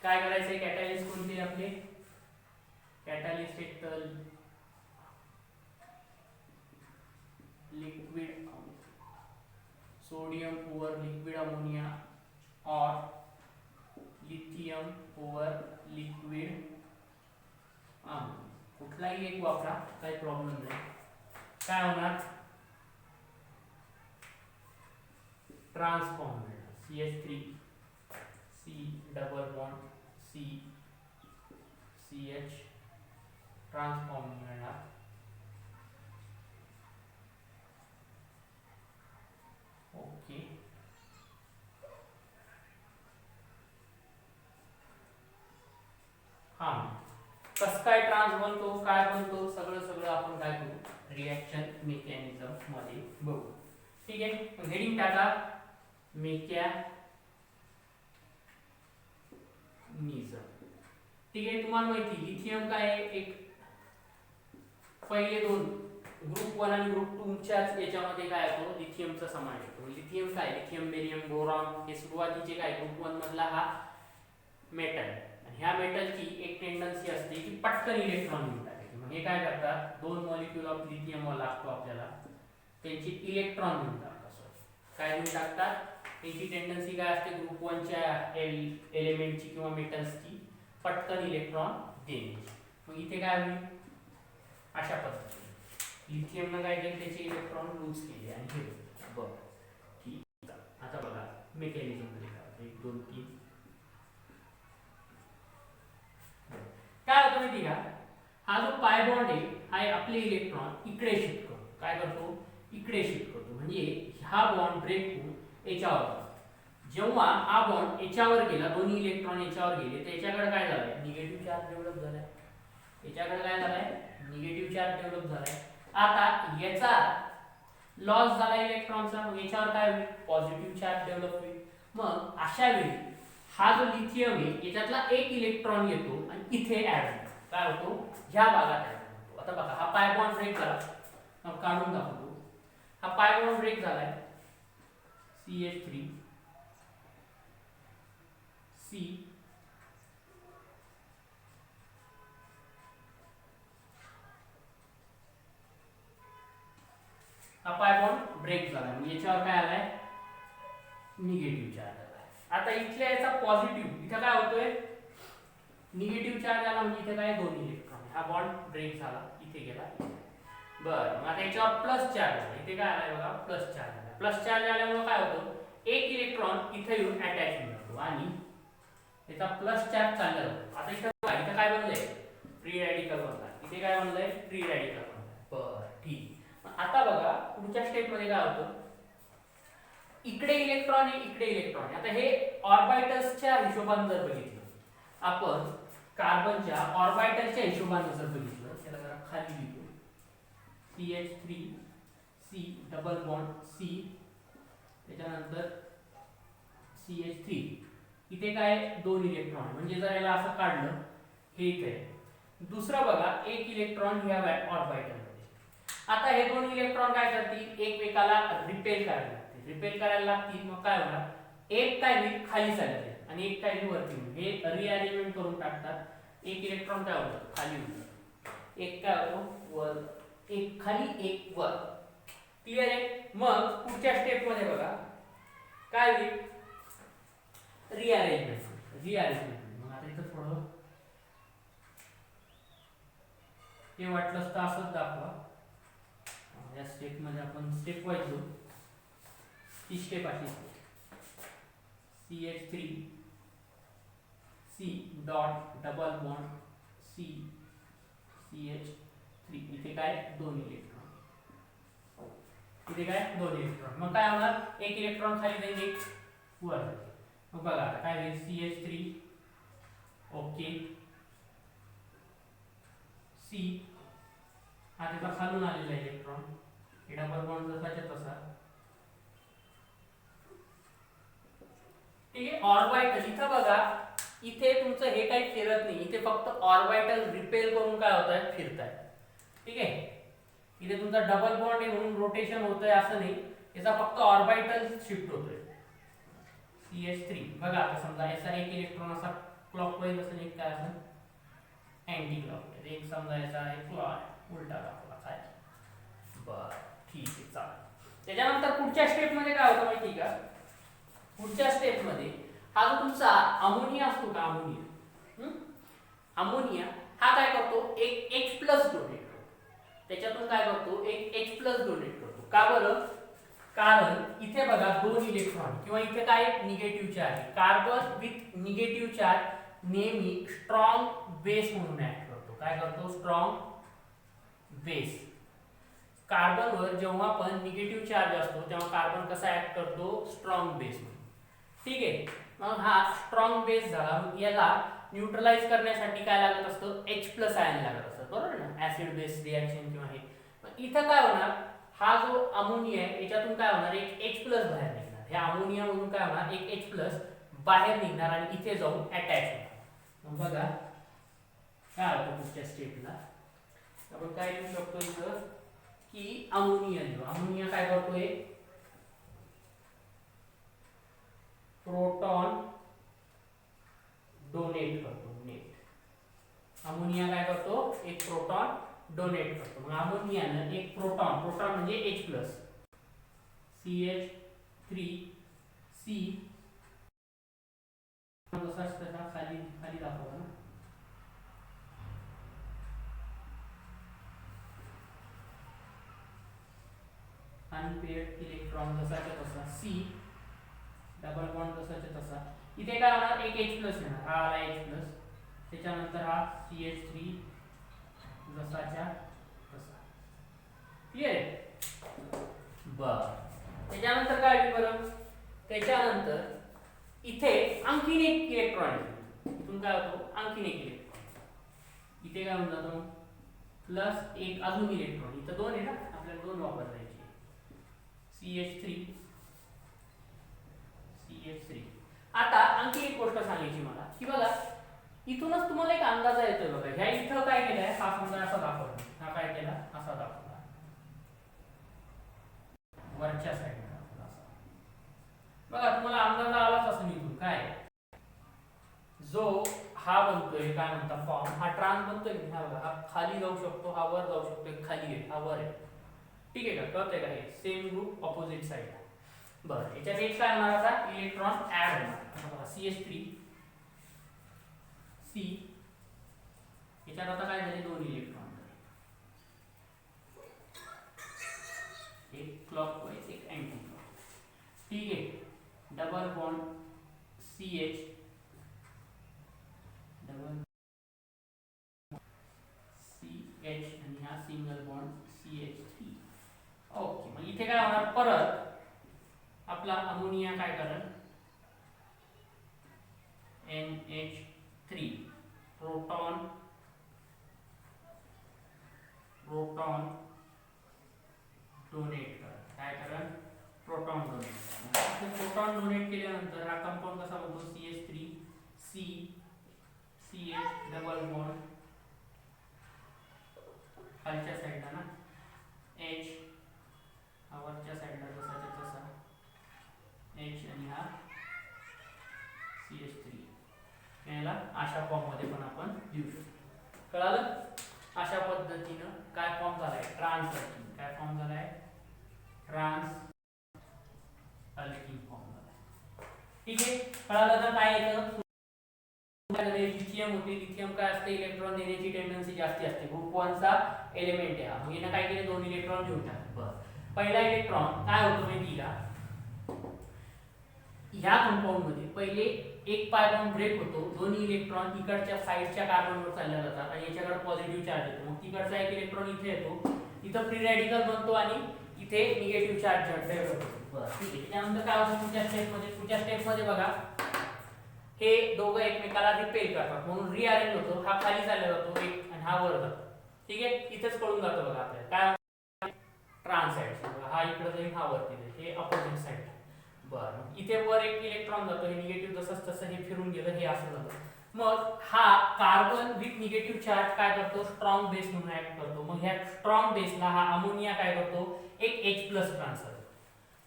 काय करायचंय, कॅटॅलिस्ट कोणते आपले, कॅटॅलिस्ट एक तर liquid sodium over liquid ammonia और लिथियम ओव्हर लिक्विड अमोनिया. कुठलाही एक वापरा, काही प्रॉब्लेम नाही. काय होणार, transform CH3 C double bond C CH transform मिळणार. ओके. हा, कस काय ट्रान्स बनतो, काय बनतो, सगळं आपण काय करू, रिएक्शन मेकॅनिझम मध्ये बघू. ठीक आहे. हेडिंग टाका मेकॅनिझम. ठीक आहे. तुम्हाला माहिती लिथियम काय आहे, एक पहिले दोन ग्रुप 1 आणि ग्रुप 2 च्याच याच्यामध्ये काय येतो, लिथियमचा समावेश होतो. लिथियम काय, लिथियम बेरियम बोरॉन हे सुरुवातीचे काय ग्रुप 1 मधला हा मेटल. आणि ह्या मेटलची एक टेंडन्सी असते की पटकन इलेक्ट्रॉन घेऊन टाकायचे. मग हे काय करतात, दोन मॉलिक्यूल ऑफ लिथियम लागतो आपल्याला, त्यांची इलेक्ट्रॉन घेऊन टाकतात. काय घेऊन टाकतात, त्यांची टेंडन्सी काय असते, ग्रुप 1 च्या एलिमेंटची किंवा मेटल्सची पटकन इलेक्ट्रॉन देण्याची. मग इथे काय होईल, अशा पद्धतीने लिथियमनं काय केलं, त्याचे इलेक्ट्रॉन लूज केले आणि हे बघ. ठीक. आता बघा मेकॅनिझम मध्ये काय 1 2 3. माहिती का, हा जो पाय बॉन्ड आहे हा आपले इलेक्ट्रॉन इकडे शिफ्ट करतो. काय करतो, इकडे शिफ्ट करतो. म्हणजे हा बॉन्ड ब्रेक होऊन याच्यावर जातो. जेव्हा हा बॉन्ड याच्यावर गेला, दोन्ही इलेक्ट्रॉन याच्यावर गेले, त्याच्याकडे काय झालंय, निगेटिव्ह चार्ज डेव्हलप झालाय. याच्याकडे काय झालाय, निगेटिव्ह चार्ज डेव्हलप झालाय. आता याचा लॉस झाला इलेक्ट्रॉनचा, मग याच्यावर काय होईल, पॉझिटिव्ह चार्ज डेव्हलप होईल. मग अशा वेळी हा जो लिथियम आहे याच्यातला एक इलेक्ट्रॉन येतो आणि इथे ऍड होतो. काय होतो, ह्या भागात ऍड होतो. आता बघा हा पाय बॉन्ड ब्रेक झाला, मग काढून दाखवतो. हा पाय बॉन्ड ब्रेक झालाय, CH3 C हा पाय बॉन्ड ब्रेक झाला. म्हणजे याच्यावर काय आलाय, निगेटिव्ह चार्ज आलाय. आता इथल्या याचा पॉझिटिव्ह, इथे काय होतोय, निगेटिव्ह चार्ज आला. म्हणजे इथे काय, दोन इलेक्ट्रॉन, हा बॉन्ड ब्रेक झाला, इथे गेला. बरं, मग आता याच्यावर प्लस चार्ज आला. इथे काय आलाय बघा, प्लस चार्ज आला. प्लस चार्ज आल्यामुळे काय होतं, एक इलेक्ट्रॉन इथे येऊन अटॅच होतो आणि याचा प्लस चार्ज चालला जातो. आता इथे काय बनलंय, फ्री रॅडिकल बनला. इथे काय बनलंय, फ्री रॅडिकल बनलाय. बरं, ठीक. आता बघा पुढच्या स्टेप मध्ये काय होतं, इकडे इलेक्ट्रॉन आहे, इकडे इलेक्ट्रॉन आहे. आता हे ऑर्बिटल्सच्या हिशोबाने जर बघितलं आपण, कार्बनच्या ऑर्बिटलच्या हिशोबाने जर बघितलं, त्याला जरा खाली लिहितो, CH3 C double bond C, त्याच्यानंतर CH3, इथे काय, दोन इलेक्ट्रॉन. म्हणजे जर याला असं काढलं, हे इथे दुसरा बघा, एक इलेक्ट्रॉन ह्या ऑर्बिटल मध्ये. आता हे दोन इलेक्ट्रॉन काय करतील, एकमेकाला रिपेल करायला लागतील. रिपेल करायला लागतील, मग काय होणार, एक काय होईल, खाली चालले आणि एक काय वरती होईल. हे रिअरेंजमेंट करून टाकतात. एक इलेक्ट्रॉन काय होतं, खाली होतं, एक काय होतो वर, एक खाली एक वर. क्लिअर आहे. मग पुढच्या स्टेप मध्ये बघा काय होईल, रिअरेंजमेंट. रिअरेंजमेंट मग आता इथं थोडं हे वाटलं तर असंच दाखवा. या स्टेप मध्ये आपण स्टेप वाईज घेऊ. ती स्टेप अशी, CH3 C dot double bond C CH3, इथे काय, दोन इलेक्ट्रॉन, इथे काय, दोन इलेक्ट्रॉन. मग काय होणार, एक इलेक्ट्रॉन खाली जाईल, एक वर जाईल. मग बघा आता काय होईल, CH3 ओके C, हा त्याचा खालून आलेला इलेक्ट्रॉन, हे डबल बॉन्ड जसाच्या तसा. ठीक आहे. ऑर्बिटल इथं बघा, इथे तुमचं हे काही फिरत नाही, इथे फक्त ऑर्बिटल रिपेल करून काय होत आहे, फिरत आहे. ठीक आहे. इथे तुमचा डबल बॉन्ड आहे म्हणून रोटेशन होतंय असं नाही, याचा फक्त ऑर्बिटल शिफ्ट होतोय. CH3 बघा, आता समजा याचा एक इलेक्ट्रॉन असा क्लॉकवाईज असेल, एक काय असेल अँटी क्लॉकवाईज, एक समजा याचा आहे उलटा दाखवला काय. बरं, ठीक आहे, चालेल. त्याच्यानंतर पुढच्या स्टेप मध्ये काय होतं माहिती का, पुढच्या स्टेप मध्ये हा जो तुमचा अमोनिया असतो का, अमोनिया हा काय करतो, एक H प्लस डोनेट करतो. त्याच्यातून काय करतो, एक H प्लस डोनेट करतो. का बरं, कारण इथे बघा दोन इलेक्ट्रॉन किंवा इथे काय negative charge, carbon with negative charge नेहमी स्ट्रॉंग बेस म्हणून ऍक्ट करतो. काय करतो, स्ट्रॉंग बेस. कार्बनवर जेव्हा पण निगेटिव्ह चार्ज असतो तेव्हा कार्बन कसा ऍक्ट करतो, स्ट्रॉंग बेस म्हणून. ठीक आहे. मग हा स्ट्रॉंग बेस झाला, मग याला न्यूट्रलाइज करण्यासाठी काय लागत असतं, H प्लस आयन लागत असतं, बरोबर ना, ऍसिड बेस रिएक्शन किंवा हे. मग इथं काय होणार, हा जो अमोनिया आहे याच्यातून काय होणार, एक H प्लस बाहेर निघणार. ह्या अमोनिया मधून काय होणार, एक H प्लस बाहेर निघणार आणि इथे जाऊन अटॅच होणार. मग बघा काय होतं पुढच्या स्टेपला, आपण काय लिहू शकतो इथं की अमोनिया लिहू. अमोनिया काय करतोय, प्रोटॉन डोनेट करतो. नेट अमोनिया काय करतो, एक प्रोटॉन डोनेट करतो. मग अमोनियानं एक प्रोटॉन, प्रोटॉन म्हणजे H प्लस CH3 C तसा खाली खाली दाखवला ना, अनपेअर्ड इलेक्ट्रॉन जसाच्या तसा C डबल बॉन्ड जसाच्या तसा. इथे काय होणार, एक H प्लस येणार, हा आला H प्लस, त्याच्यानंतर हा CH3 जसाच्या तसा. क्लिअर आहे? बर, त्याच्यानंतर काय होईल बरं? त्याच्यानंतर इथे आणखीन एक इलेक्ट्रॉन आहे. इथून काय होतो? आणखीन एक इलेक्ट्रॉन. इथे काय होऊन जातो? प्लस एक अजून इलेक्ट्रॉन. इथं दोन आहे ना, आपल्याला दोन वापरायचे. CH3. आता आणखी एक गोष्ट सांगायची मला की बघा, इथूनच तुम्हाला एक अंदाज येतोय बघा. ह्या इथं काय केलंय? हा समजा असा दाखवला. हा काय केला? असा दाखवला. वरच्या साईडला दाखवला असा. बघा तुम्हाला अंदाज आलाच असं इथून काय जो हा बनतोय काय म्हणता फॉर्म, हा ट्रान्स बनतोय. हा बघा, हा खाली जाऊ शकतो, हा वर जाऊ शकतो. खाली आहे, हा वर आहे. ठीक आहे का? कळतंय का? हे सेम ग्रुप ऑपोजिट साइड. बरं, याच्यात एक काय होणार? आता इलेक्ट्रॉन ऍड होणार. बघा CH3 C, याच्यात आता काय झाले? दोन इलेक्ट्रॉन झाले. एक क्लॉकवाइज, एक अँटी क्लॉक. ठीक आहे. Double bond CH, double CH आणि हा सिंगल बॉन्ड CH3. ओके, मग इथे काय होणार? परत आपला अमोनिया काय करेल? NH3 प्रोटॉन डोनेट करेल. काय करेल? Proton donate. प्रोटॉन डोनेट केल्यानंतर हा कंपाऊंड कसा बनतो? CH3 C, CH double bond खालच्या साईडला ना H, हा वरच्या साईडला जसाच्या तसा H आणि हा CH3. याला अशा फॉर्म मध्ये पण आपण लिहू शकतो. कळालं? अशा पद्धतीनं काय फॉर्म झालाय? Trans alkene. काय फॉर्म झालाय? ट्रान्स अल्कीन फॉर्म झालाय. ठीक आहे, कळालं का? काय येतं? लिथियम होते. लिथियम काय असते? इलेक्ट्रॉन देण्याची टेंडन्सी जास्त असते. ग्रुप 1 चा एलिमेंट आहे. मग याने काय केले? दोन इलेक्ट्रॉन घेऊन टाकले. बरं, पहिला इलेक्ट्रॉन काय होतो माहिती का? ह्या कंपाऊंड मध्ये पहिले एक पाय बॉन्ड ब्रेक होतो. दोन्ही इलेक्ट्रॉन इकडच्या साइडच्या कार्बनवर चालल्या जातात आणि याच्याकडे पॉझिटिव्ह चार्ज येतो. मग तिकडचा एक इलेक्ट्रॉन इथे येतो, इथं फ्री रॅडिकल बनतो आणि इथे निगेटिव्ह चार्ज डेव्हलप होतो. बरं, ठीक आहे. त्यानंतर काय होतं? पुढच्या स्टेपमध्ये बघा, हे दोघं एकमेकाला रिपेल करतात म्हणून रिअरेंज होतो. हा खाली चालला जातो एक आणि हा वर जातो. ठीक आहे, इथेच कळून जातं बघा आपल्याला काय ट्रान्स साइड. हा इकडे जाईल, हा वरती जाईल. हे अपोजिट साइड. बरं, इथे वर एक इलेक्ट्रॉन जातो. हे निगेटिव्ह जसंच तसं हे फिरून गेलं, हे असं झालं. मग हा कार्बन विथ निगेटिव्ह चार्ज काय करतो? स्ट्रॉंग बेस म्हणून ऍक्ट करतो. मग ह्या स्ट्रॉंग बेसला हा अमोनिया काय करतो? एक H+ ट्रान्सफर,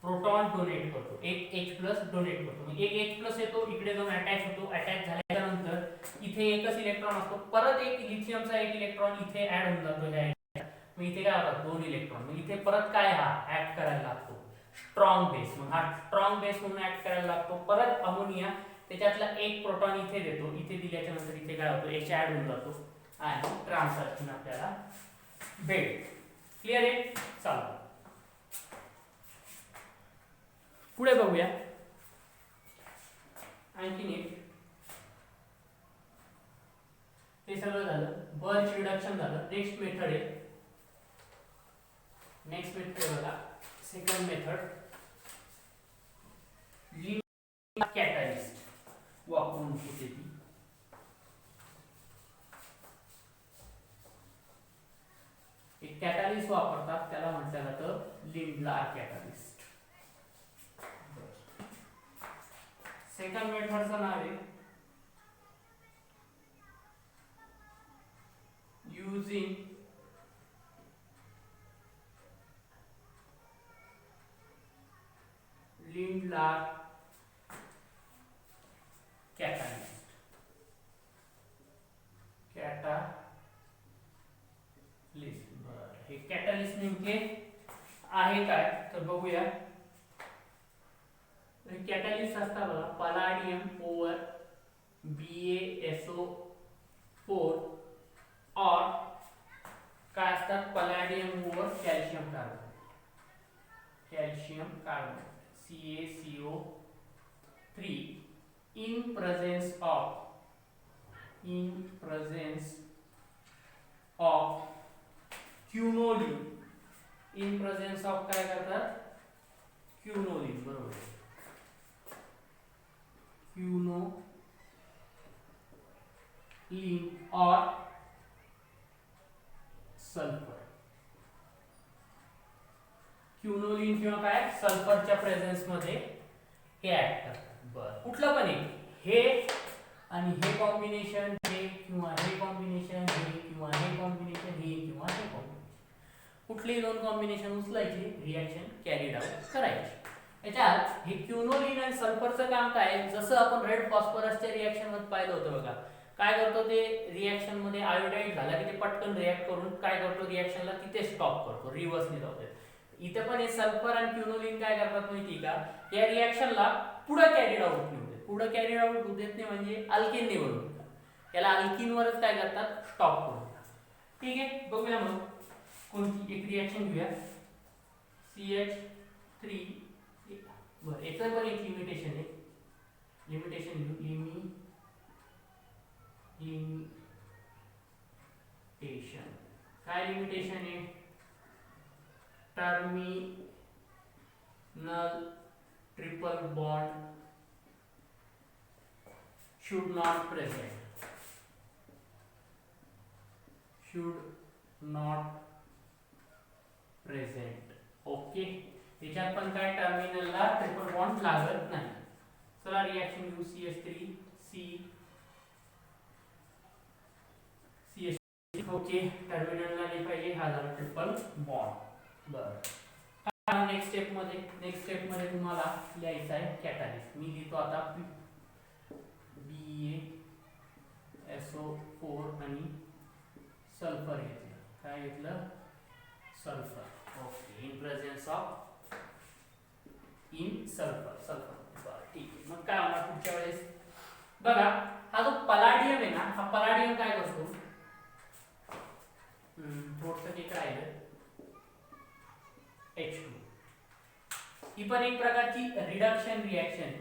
प्रोटॉन डोनेट करतो. एक H+ डोनेट करतो. मग एक H+ येतो, इकडे जाऊन अटॅच होतो. अटॅच झाल्यानंतर इथे एकच इलेक्ट्रॉन असतो. परत एक लिथियमचा एक इलेक्ट्रॉन इथे ऍड होऊन जातो. मग इथे काय होतं? दोन इलेक्ट्रॉन. मग इथे परत काय हा ऍक्ट करायला लागतो? Strong base. मग हा स्ट्रॉंग बेस म्हणून ऍक्ट करायला लागतो. परत अमोनिया त्याच्यातला एक प्रोटॉन इथे देतो. इथे दिल्याच्या नंतर इथे काय होतं? H ऍड होऊन जातो आणि ट्रान्सफर आपल्याला भेट. क्लिअर आहे? चालू पुढे बघूया. आणखीन एक, हे सगळं झालं. बर्च रिडक्शन झालं. नेक्स्ट मेथड आहे. नेक्स्ट मेथड बघा, सेकंड मेथड, लिंक कॅटलिस्ट वापरून होते ती. एक कॅटलिस्ट वापरतात, त्याला म्हटलं जातं लिंडलार कॅटलिस्ट. सेकंड मेथडचं नाव आहे युजिंग लिंडलार कॅटलिस्ट. हे कॅटलिस्ट नेमके आहे काय तर बघूया. कॅटलिस्ट असतात बघा, पॅलाडियम ओव्हर BaSO4 और काय असतात? Palladium over calcium carbonate. Calcium carbonate CaCO3 in presence of in presence of quinoline, in presence of काय करतात quinoline, बरोबर quinoline or सल्फर, क्युनोलिन किंवा काय सल्फरच्या प्रेझेन्स मध्ये हे ऍड करतात. बरं, कुठलं पण एक हे आणि हे कॉम्बिनेशन, हे किंवा हे कॉम्बिनेशन, हे किंवा हे कॉम्बिनेशन, हे किंवा हे कॉम्बिनेशन, कुठलेही दोन कॉम्बिनेशन उचलायचे, रिएक्शन कॅरीड आउट करायची. याच्यात हे क्युनोलिन आणि सल्फरचं काम काय, जसं आपण रेड फॉस्फरसच्या रिएक्शन मध्ये पाहिलं होतं बघा, काय करतो ते रिएक्शन मध्ये आयोडाईड झाला की ते पटकन रिएक्ट करून काय करतो रिएक्शनला तिथे स्टॉप करतो, रिव्हर्सने जातो. इथे पण हे सल्फर आणि क्युनोलिन काय करतात माहिती का, या रिएक्शनला पुढे कॅरीड आउट नाही होत, पुढे कॅरीड आउट होत नाही म्हणजे अल्केन ने बनवतात, याला अल्किनवरच काय करतात स्टॉप करतात. ठीक आहे, बघूया मग कोणती एक रिएक्शन घेऊया. CH3, बरं याचं पण एक लिमिटेशन आहे, लिमिटेशन घेऊ, लिमिटेशन काय लिमिटेशन आहे, terminal triple bond should not present, okay. याच्यात पण काय टर्मिनलला ट्रिपल बॉन्ड लागत नाही. चला रिएक्शन घेऊ, CH3 ओके, टर्मिनलला नाही पाहिजे, हा झाला ट्रिपल बॉन्ड. बरं, नेक्स्ट स्टेप मध्ये तुम्हाला लिहायचं आहे कॅटलिस्ट. मी लिहितो आता BaSO4 आणि सल्फर घेतलं, काय घेतलं sulphur. Okay, in presence of sulphur. बरं ठीक आहे, मग काय होणार पुढच्या वेळेस बघा, हा जो पलाडियम आहे ना, हा पलाडियम काय करतो, थोडंसं एक राहिलं H2, ही पण एक प्रकारची रिडक्शन रिएक्शन,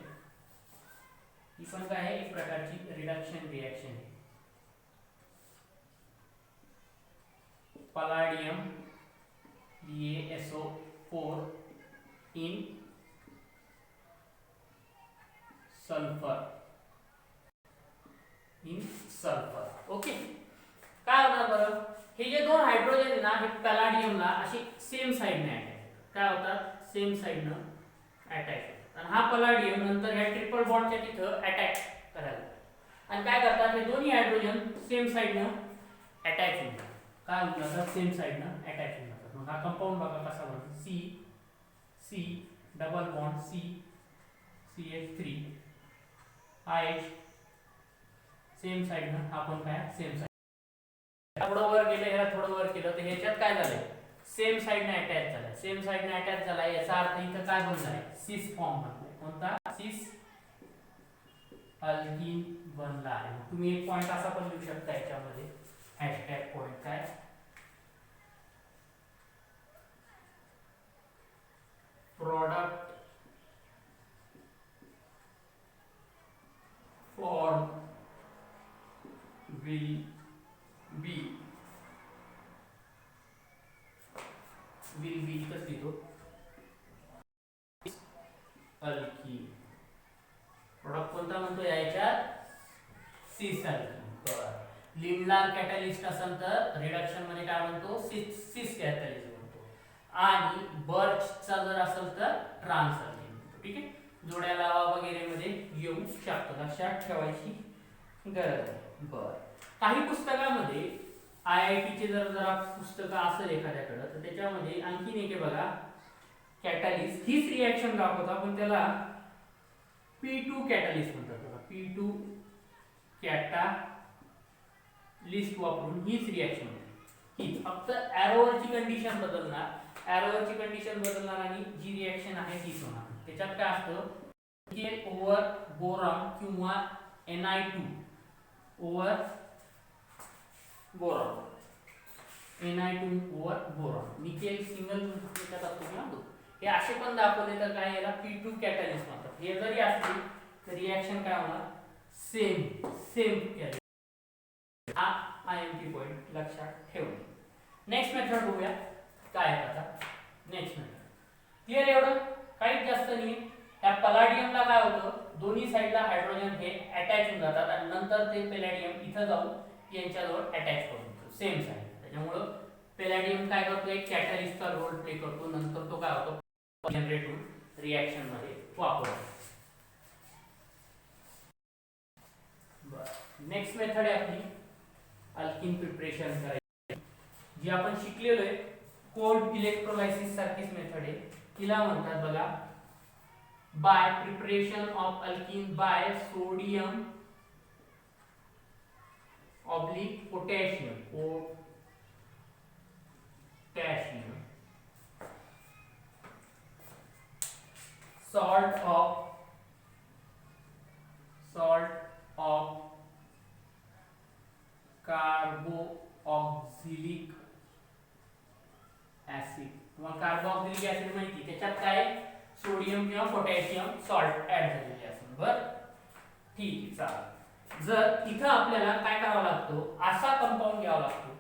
ही पण काय आहे एक प्रकारची रिडक्शन रिएक्शन आहे. Palladium BaSO4 in sulphur, okay. काय होणार बरं, हे जे दोन हायड्रोजन आहे ना, हे पॅलाडियमला अशी सेम साइडने अटॅच, काय होतात सेम साइडनं अटॅच होतात, आणि हा पॅलाडियम नंतर ह्या ट्रिपल बॉन्डच्या तिथं अटॅक करायला, आणि काय करतात हे दोन्ही हायड्रोजन सेम साइडनं अटॅच होतात, काय होतात सेम साइडनं अटॅच होतात. मग हा कंपाऊंड बघा कसा बनतो, C double bond CH3 H same साइडनं, आपण काय सेम साइड थोडं वर गेलं, ह्याला थोडं वर केलं तर ह्याच्यात काय झालंय सेम साइडने अटॅच झालाय, सेम साइडने अटॅच झालाय, याचा अर्थ इथं काय बनलाय सिस फॉर्म बनलाय, कोणता सिस अल्किन बनला आहे. तुम्ही एक पॉइंट असा पण लिहू शकता याच्यामध्ये, हॅशटॅग पॉइंट काय, प्रोडक्ट फॉर्म will be इथंच लिहितो अल्किन, प्रोडक्ट कोणता म्हणतो याच्यात सिस अल्किन. लिंडलार कॅटलिस्ट असेल तर रिडक्शन मध्ये काय म्हणतो सिस कॅटलिस्ट म्हणतो, आणि बर्चचा जर असेल तर ट्रान्स अल्किन म्हणतो. ठीक आहे, जोड्या लावा वगैरे मध्ये येऊ शकतो, लक्षात ठेवायची गरज आहे. बरं, काही पुस्तकामध्ये IIT चे जरा पुस्तकं असेल एखाद्याकडे तर त्याच्यामध्ये आणखीन एक बघा, कॅटलिस्ट हीच रिएक्शन दाखवतो आपण त्याला P2 कॅटलिस्ट म्हणतात. बघा P2 कॅटालिस्ट वापरून हीच रिएक्शन होते, ही फक्त एरोवरची कंडिशन बदलणार, आणि जी रिएक्शन आहे तीच होणार. त्याच्यात काय असतं निकेल ओव्हर बोरॉन किंवा Na2 over boron, Na2 over boron, nickel single त्याच्यात असतो किंवा दो, हे असे पण दाखवले तर काय याला P2 कॅटलिस्ट म्हणतात. हे जरी असली तर रिएक्शन काय होणार सेम हा IMP पॉइंट लक्षात ठेवणे. नेक्स्ट मेथड बघूया काय आहे आता. नेक्स्ट मेथड क्लिअर एवढं काहीच जास्त नाही. या पॅलाडियमला काय होतं, दोन्ही साईडला हायड्रोजन हे अटॅच होऊन जातात आणि नंतर ते पॅलाडियम इथं जाऊन यांच्याजवळ अटॅच करून होतो सेम साईड. त्याच्यामुळं पॅलाडियम काय करतो, एक कॅटलिस्टचा रोल प्ले करतो. नंतर तो काय होतो जनरेट होऊन रिएक्शन मध्ये वापरतो. नेक्स्ट मेथड आहे आपली अल्किन प्रिपरेशन करायची, जी आपण शिकलेलो आहे. कोल्ड इलेक्ट्रोलायसिस सारखीच मेथड आहे. तिला म्हणतात बघा by preparation of alkyne by sodium oblique potassium salt of carboxylic acid. तुम्हाला कार्बोऑक्सिलिक ऍसिड माहिती, त्याच्यात काय सोडियम किंवा पोटॅशियम सॉल्ट ऍड झालेले असेल. बरं ठीक आहे चालेल. जर इथं आपल्याला काय करावं लागतो, असा कंपाऊंड घ्यावा लागतो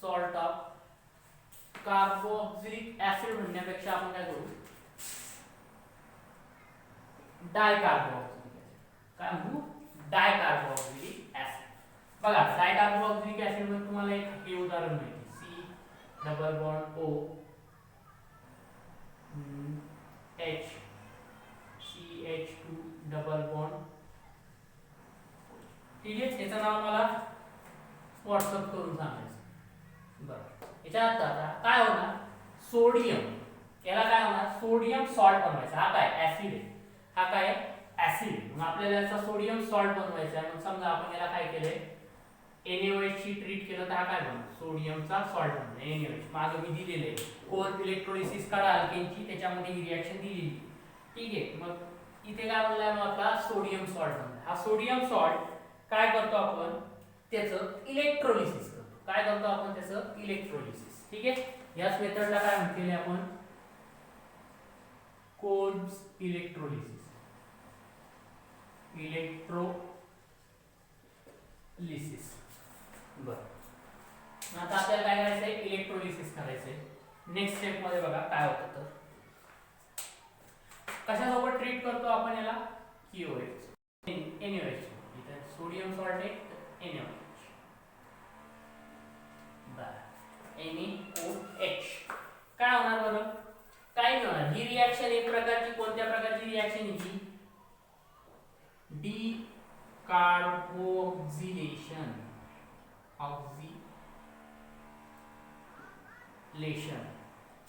सॉल्ट ऑफ कार्बोऑक्सिलिक ऍसिड म्हणण्यापेक्षा आपण काय करू डायकार्बोऑक्सिलिक ऍसिड. काय म्हणू डायकार्बोऑक्सिलिक ऍसिड. बघा डायकार्बोऑक्सिलिक ऍसिड मध्ये तुम्हाला एक हे उदाहरण माहिती, C double bond O H CH2 double bond. ठीक आहे, याचं नाव मला व्हॉट्सअप करून सांगायचं. बरं याच्या आता काय होणार, सोडियम याला काय होणार, सोडियम सॉल्ट बनवायचा. हा काय ऍसिड आहे, हा काय ऍसिड. मग आपल्याला याचा सोडियम सॉल्ट बनवायचा आहे. मग समजा आपण याला काय केलंय NaOH ची ट्रीट केलं तर हा काय बनतो, सोडियमचा सॉल्ट बनतो NaOH. मागे मी दिलेले आहे कोल्ड इलेक्ट्रोलिसिस करा अल्केनची, त्याच्यामध्ये ही रिएक्शन दिलेली. ठीक आहे, मग इथे काय बनलाय मग आपला सोडियम सॉल्ट बनलाय. हा सोडियम सॉल्ट काय करतो आपण, त्याचं इलेक्ट्रोलिसिस करतो. काय करतो आपण त्याचं इलेक्ट्रोलिसिस. ठीक आहे, याच मेथडला काय म्हणते आपण कोल्ड इलेक्ट्रोलिसिस. बरं आता आपल्याला काय करायचंय, इलेक्ट्रोलिसिस करायचंय. नेक्स्ट स्टेप मध्ये बघा काय होतं, तर कशासोबत ट्रीट करतो आपण याला KOH NaOH. इथे सोडियम सॉल्ट आहे NaOH. बरं NaOH काय होणार बरं, काय नाही होणार. ही रिएक्शन एक प्रकारची, कोणत्या प्रकारची रिएक्शन आहे, डी कार्बोक्सिलेशन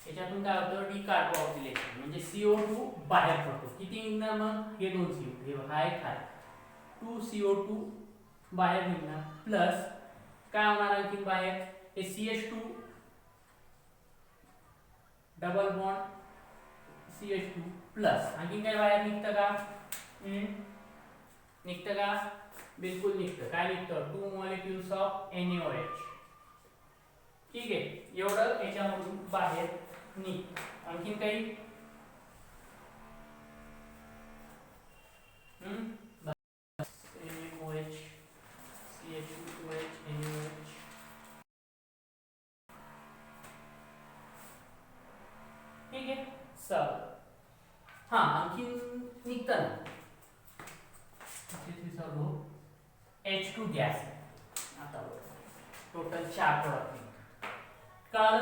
याच्यातून काय होतं डी कार्बोक्सिलेशन म्हणजे CO2 बाहेर पडतो. किती निघणार मग, हे दोन CO2 हे बघा एक आहे 2 CO2 बाहेर निघणार, प्लस काय होणार आणखी बाहेर, हे CH2 double bond CH2 plus आणखी काय बाहेर निघतं का, निघतं का, बिलकुल निघतं. काय निघतं, 2 मॉलिक्युल्स ऑफ NaOH. ठीक आहे, एवढं याच्यामधून बाहेर निघ. आणखी काही NaOH CH2OH NaOH. ठीक आहे चल, हा आणखी निघतं ना H2 गॅस. आता टोटल 4 प्रोडक्ट काल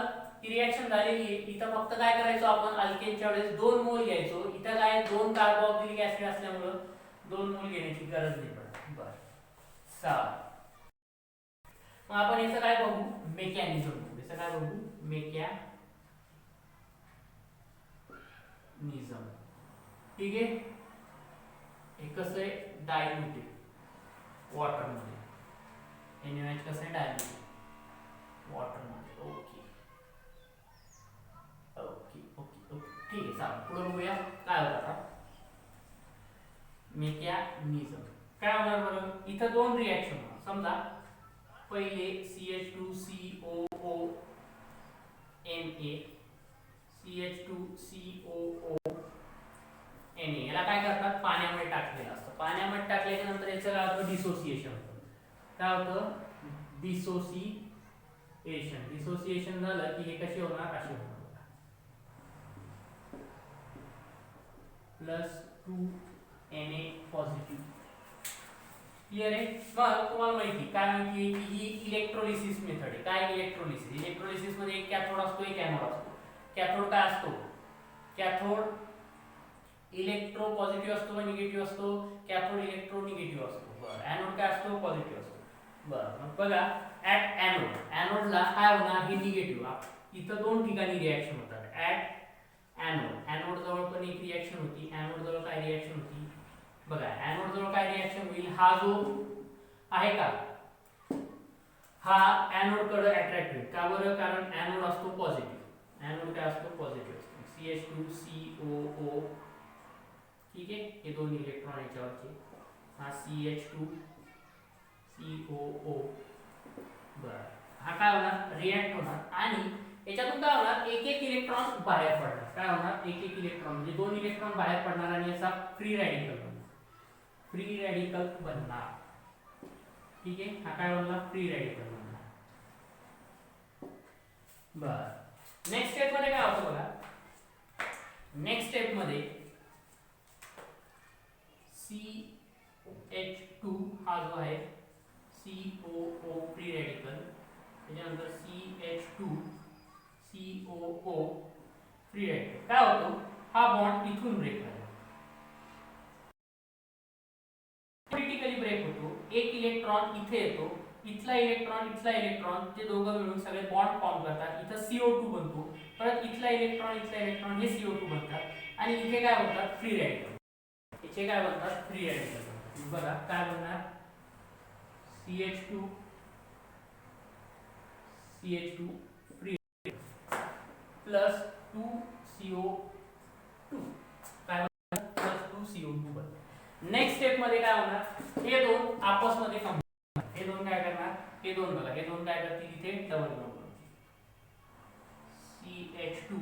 ही रिएक्शन झालेली आहे. इथं फक्त काय करायचो आपण, अल्केनच्या वेळेस 2 मोल घ्यायचो. इथं काय 2 कार्बोक्सिलिक ऍसिड असल्यामुळे 2 मोल घेण्याची गरज नाही पडत. बरं चला मग आपण याचं काय बघू, मेकॅनिझम बघू. याचं काय बघू, मेकॅनिझम. ठीक आहे, हे कसं आहे डायल्यूटेड वॉटर मध्ये, NaOH कसं आहे डायल्यूटेड वॉटर मध्ये. ओके ओके ओके ओके ठीक आहे चला पुढे बघूया काय होतं आता. मेकॅनिझम काय होणार बरं, इथं 2 रिएक्शन होणार. समजा पहिले CH2COO Na CH2COO Na याला काय करतात पाण्यामध्ये टाकलेलं असतं. पाण्यामध्ये टाकल्याच्या नंतर याचं काय होतं डिसोसिएशन होतं. काय होतं डिसोसिएशन झालं की हे कसे होणार असे होणार +2Na पॉझिटिव्ह. क्लिअर आहे. मग तुम्हाला माहिती काय माहिती की ही इलेक्ट्रोलिसिस मेथड आहे. काय इलेक्ट्रोलिसिस मध्ये एक कॅथोड असतो एक एनोड असतो. कॅथोड काय असतो कॅथोड इलेक्ट्रो पॉझिटिव्ह असतो का निगेटिव्ह असतो कॅथोड इलेक्ट्रो निगेटिव्ह असतो. बरं एनोड काय असतो पॉझिटिव्ह असतो. बरं मग बघा ऍट एनोडला काय होणार हे निगेटिव्ह. इथं दोन ठिकाणी रिॲक्शन होतात. ऍट एनोड जवळ पण एक रिॲक्शन होती. एनोड जवळ काय रिॲक्शन होती बघा. एनोड जवळ काय रिॲक्शन होईल हा जो आहे का हा एनोड कडे अट्रॅक्ट होईल. का बरं कारण एनोड असतो पॉझिटिव्ह. एनोड काय असतो पॉझिटिव्ह असतो. CH2COO ठीक आहे. हे दोन इलेक्ट्रॉन याच्यावरचे हा CH2COO. बरं हा काय होणार रिॲक्ट होणार आणि याच्यातून काय होणार एक एक इलेक्ट्रॉन बाहेर पडणार. काय होणार एक एक इलेक्ट्रॉन म्हणजे दोन इलेक्ट्रॉन बाहेर पडणार आणि याचा फ्री रॅडिकल बनणार. ठीक आहे. हा काय बनला फ्री रॅडिकल बनणार. बरं नेक्स्ट स्टेप मध्ये काय होतं बघा. नेक्स्ट स्टेप मध्ये CH2 हा जो आहे COO फ्री रॅडिकल त्याच्यानंतर CH2COO फ्री रॅडिकल काय होतो हा बॉन्ड इथून ब्रेक झाला. क्रिटिकली ब्रेक होतो. एक इलेक्ट्रॉन इथे येतो. इथला इलेक्ट्रॉन ते दोघं मिळून सगळे बॉन्ड फॉर्म करतात. इथं CO2 बनतो. परत इथला इलेक्ट्रॉन हे CO2 बनतात आणि इथे काय बनतात फ्री रॅडिकल. इथे काय बनतात फ्री रॅडिकल. बघा काय बनणार CH2 फ्री प्लस 2CO2 काय बनणार प्लस 2CO2 बनणार. नेक्स्ट स्टेप मध्ये काय होणार हे दोन आपस मध्ये कंबाईन. हे दोन काय करणार हे दोन बघा हे दोन काय करतील इथे डबल बॉन्ड बनवतील. CH2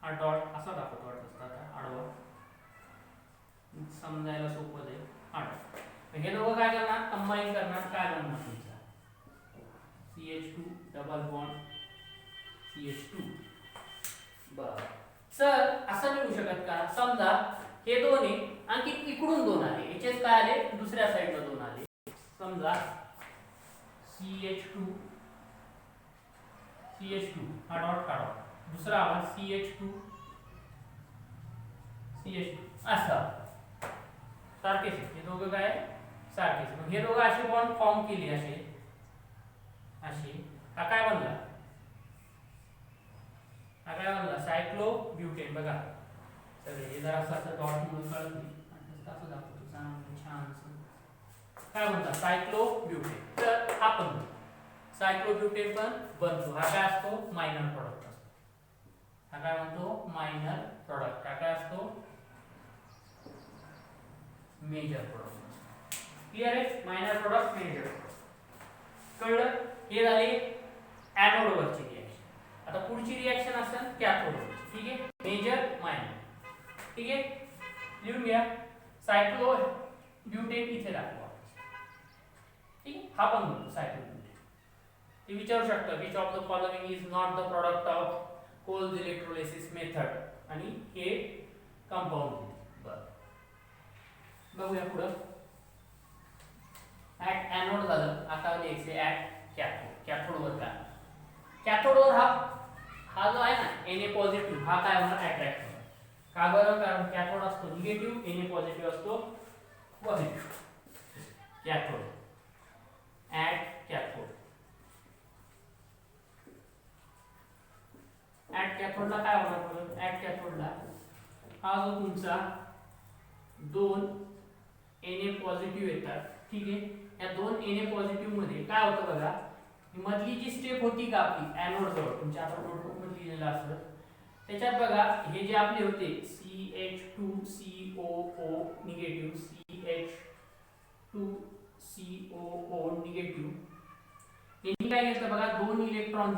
हा डॉट असा दाखवतो वाटतं आता आडवा समजायला सोपं जाईल. आडवा हे दोघं काय करणार कंबाईन करणार काय बनणार तुमचा CH2 डबल बॉन्ड CH2. बरं सर असं मिळू शकत का समजा हे दोन्ही आणखी इकडून दोन आले याचेच काय आले दुसऱ्या साईडला दोन आले. समजा CH2 हा डॉट काढा. दुसरा आला CH2 असा सारखेच हे दोघं काय सारखेच. मग हे दोघं असे बॉन्ड फॉर्म केले असे हा काय बनला सायक्लोब्युटेन. बघा सगळे हे जरा असं डॉट म्हणून कळत नाही असं दाखवतो छान काय म्हणतात सायक्लोब्युटेन. तर हा पण सायक्लोब्युटेन पण बनतो. हा काय असतो मायनर प्रॉडक्ट असतो. हा काय म्हणतो मायनर प्रॉडक्ट. हा काय असतो मेजर प्रॉडक्ट. क्लिअर आहे मायनर प्रॉडक्ट मेजर कळलं. हे झाले एनोड वरची रिएक्शन. आता पुढची रिएक्शन असेल कॅथोड वरची. ठीक आहे मेजर मायनर. ठीक आहे लिहून घ्या सायक्लोब्युटेन इथे दाखवा. ठीक आहे हा पण म्हणतो सायक्लोब्युटेन. ते विचारू शकता which of the following is not the product of cold electrolysis method आणि हे कंपाऊंड. बरं बघूया पुढं. ऍट एनोड झालं. आता लिहायचे ऍट कॅथोडवर काय कॅथोडवर हा जो आहे ना Na पॉझिटिव्ह हा काय होणार अट्रॅक्ट होणार. का बरं कारण कॅथोड असतो निगेटिव्ह Na पॉझिटिव्ह असतो पॉझिटिव्ह. कॅथोड ऍट कॅथोडला काय होणार बरं ऍट कॅथोडला हा जो तुमचा दोन Na पॉझिटिव्ह येतात. ठीक आहे या दोन Na पॉझिटिव्ह मध्ये काय होतं बघा मधली जी स्टेप होती का आपली एनोड जवळ तुमच्या आता नोटबुक मध्ये लिहिलेलं असतं त्याच्यात बघा हे जे आपले होते CH2COO निगेटिव्ह CH2COO निगेटिव्ह यांनी काय केलं बघा दोन इलेक्ट्रॉन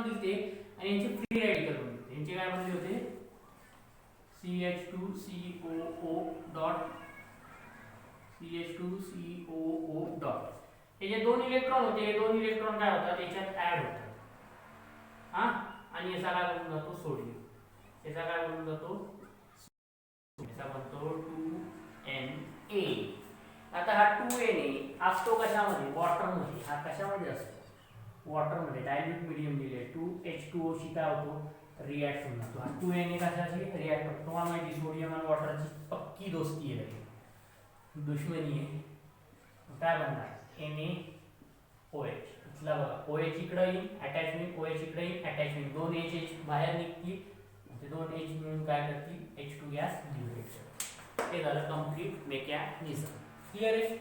दिले होते आणि यांचे फ्री रॅडिकल बनले होते. यांचे काय बनले होते CH2COO डॉट CH2COO डॉट. हे जे दोन इलेक्ट्रॉन होते हे दोन इलेक्ट्रॉन काय होतात याच्यात ऍड होतात हा, आणि याचा काय बनून जातो सोडियम. याचा काय बनून जातो याचा बनतो 2Na. आता हा 2Na असतो कशामध्ये वॉटरमध्ये. हा कशामध्ये असतो वॉटरमध्ये. डायल्यूट मीडियम दिले 2H2O शी काय होतो रिॲक्ट होऊन जातो. हा 2Na कशाशी रिॲक्ट होतो. तुम्हाला माहिती सोडियम आणि वॉटरची पक्की दोस्ती आहे दुश्मनी आहे. काय बनणार NaOH. इथला बघा OH इकडे येईल अटॅचमेंट OH इकडे येईल अटॅचमेंट दोन H बाहेर निघतील ते दोन H मिळून काय करतील H2 गॅस लिबरेट करतील. हे झालं कंप्लीट मेकॅनिझम. क्लिअर आहे.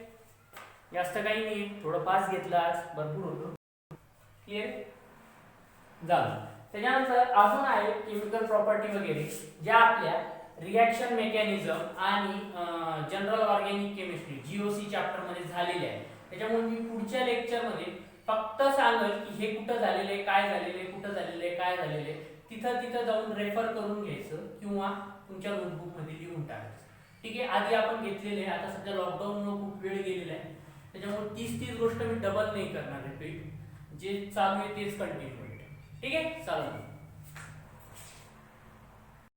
जास्त काही नाही थोडं पास घेतलं आज भरपूर होतं. क्लिअर झालं. त्याच्यानंतर अजून आहे केमिकल प्रॉपर्टी वगैरे ज्या आपल्या रिॲक्शन मेकॅनिझम आणि general organic chemistry GOC chapter मध्ये झालेले आहे. त्याच्यामुळे मी पुढच्या लेक्चर मध्ये फक्त सांगेल की हे कुठं झालेलं आहे काय झालेलं आहे कुठं झालेलं आहे काय झालेलं आहे. तिथं जाऊन रेफर करून घ्यायचं किंवा तुमच्या नोटबुक मध्ये लिहून टाकायचं. ठीक आहे. आधी आपण घेतलेले आहे. आता सध्या लॉकडाऊनमुळे खूप वेळ गेलेला आहे त्याच्यामुळे तीच गोष्ट मी डबल नाही करणार रिपीट. जे चालू आहे तेच कंटिन्यू. ठीक आहे चालू.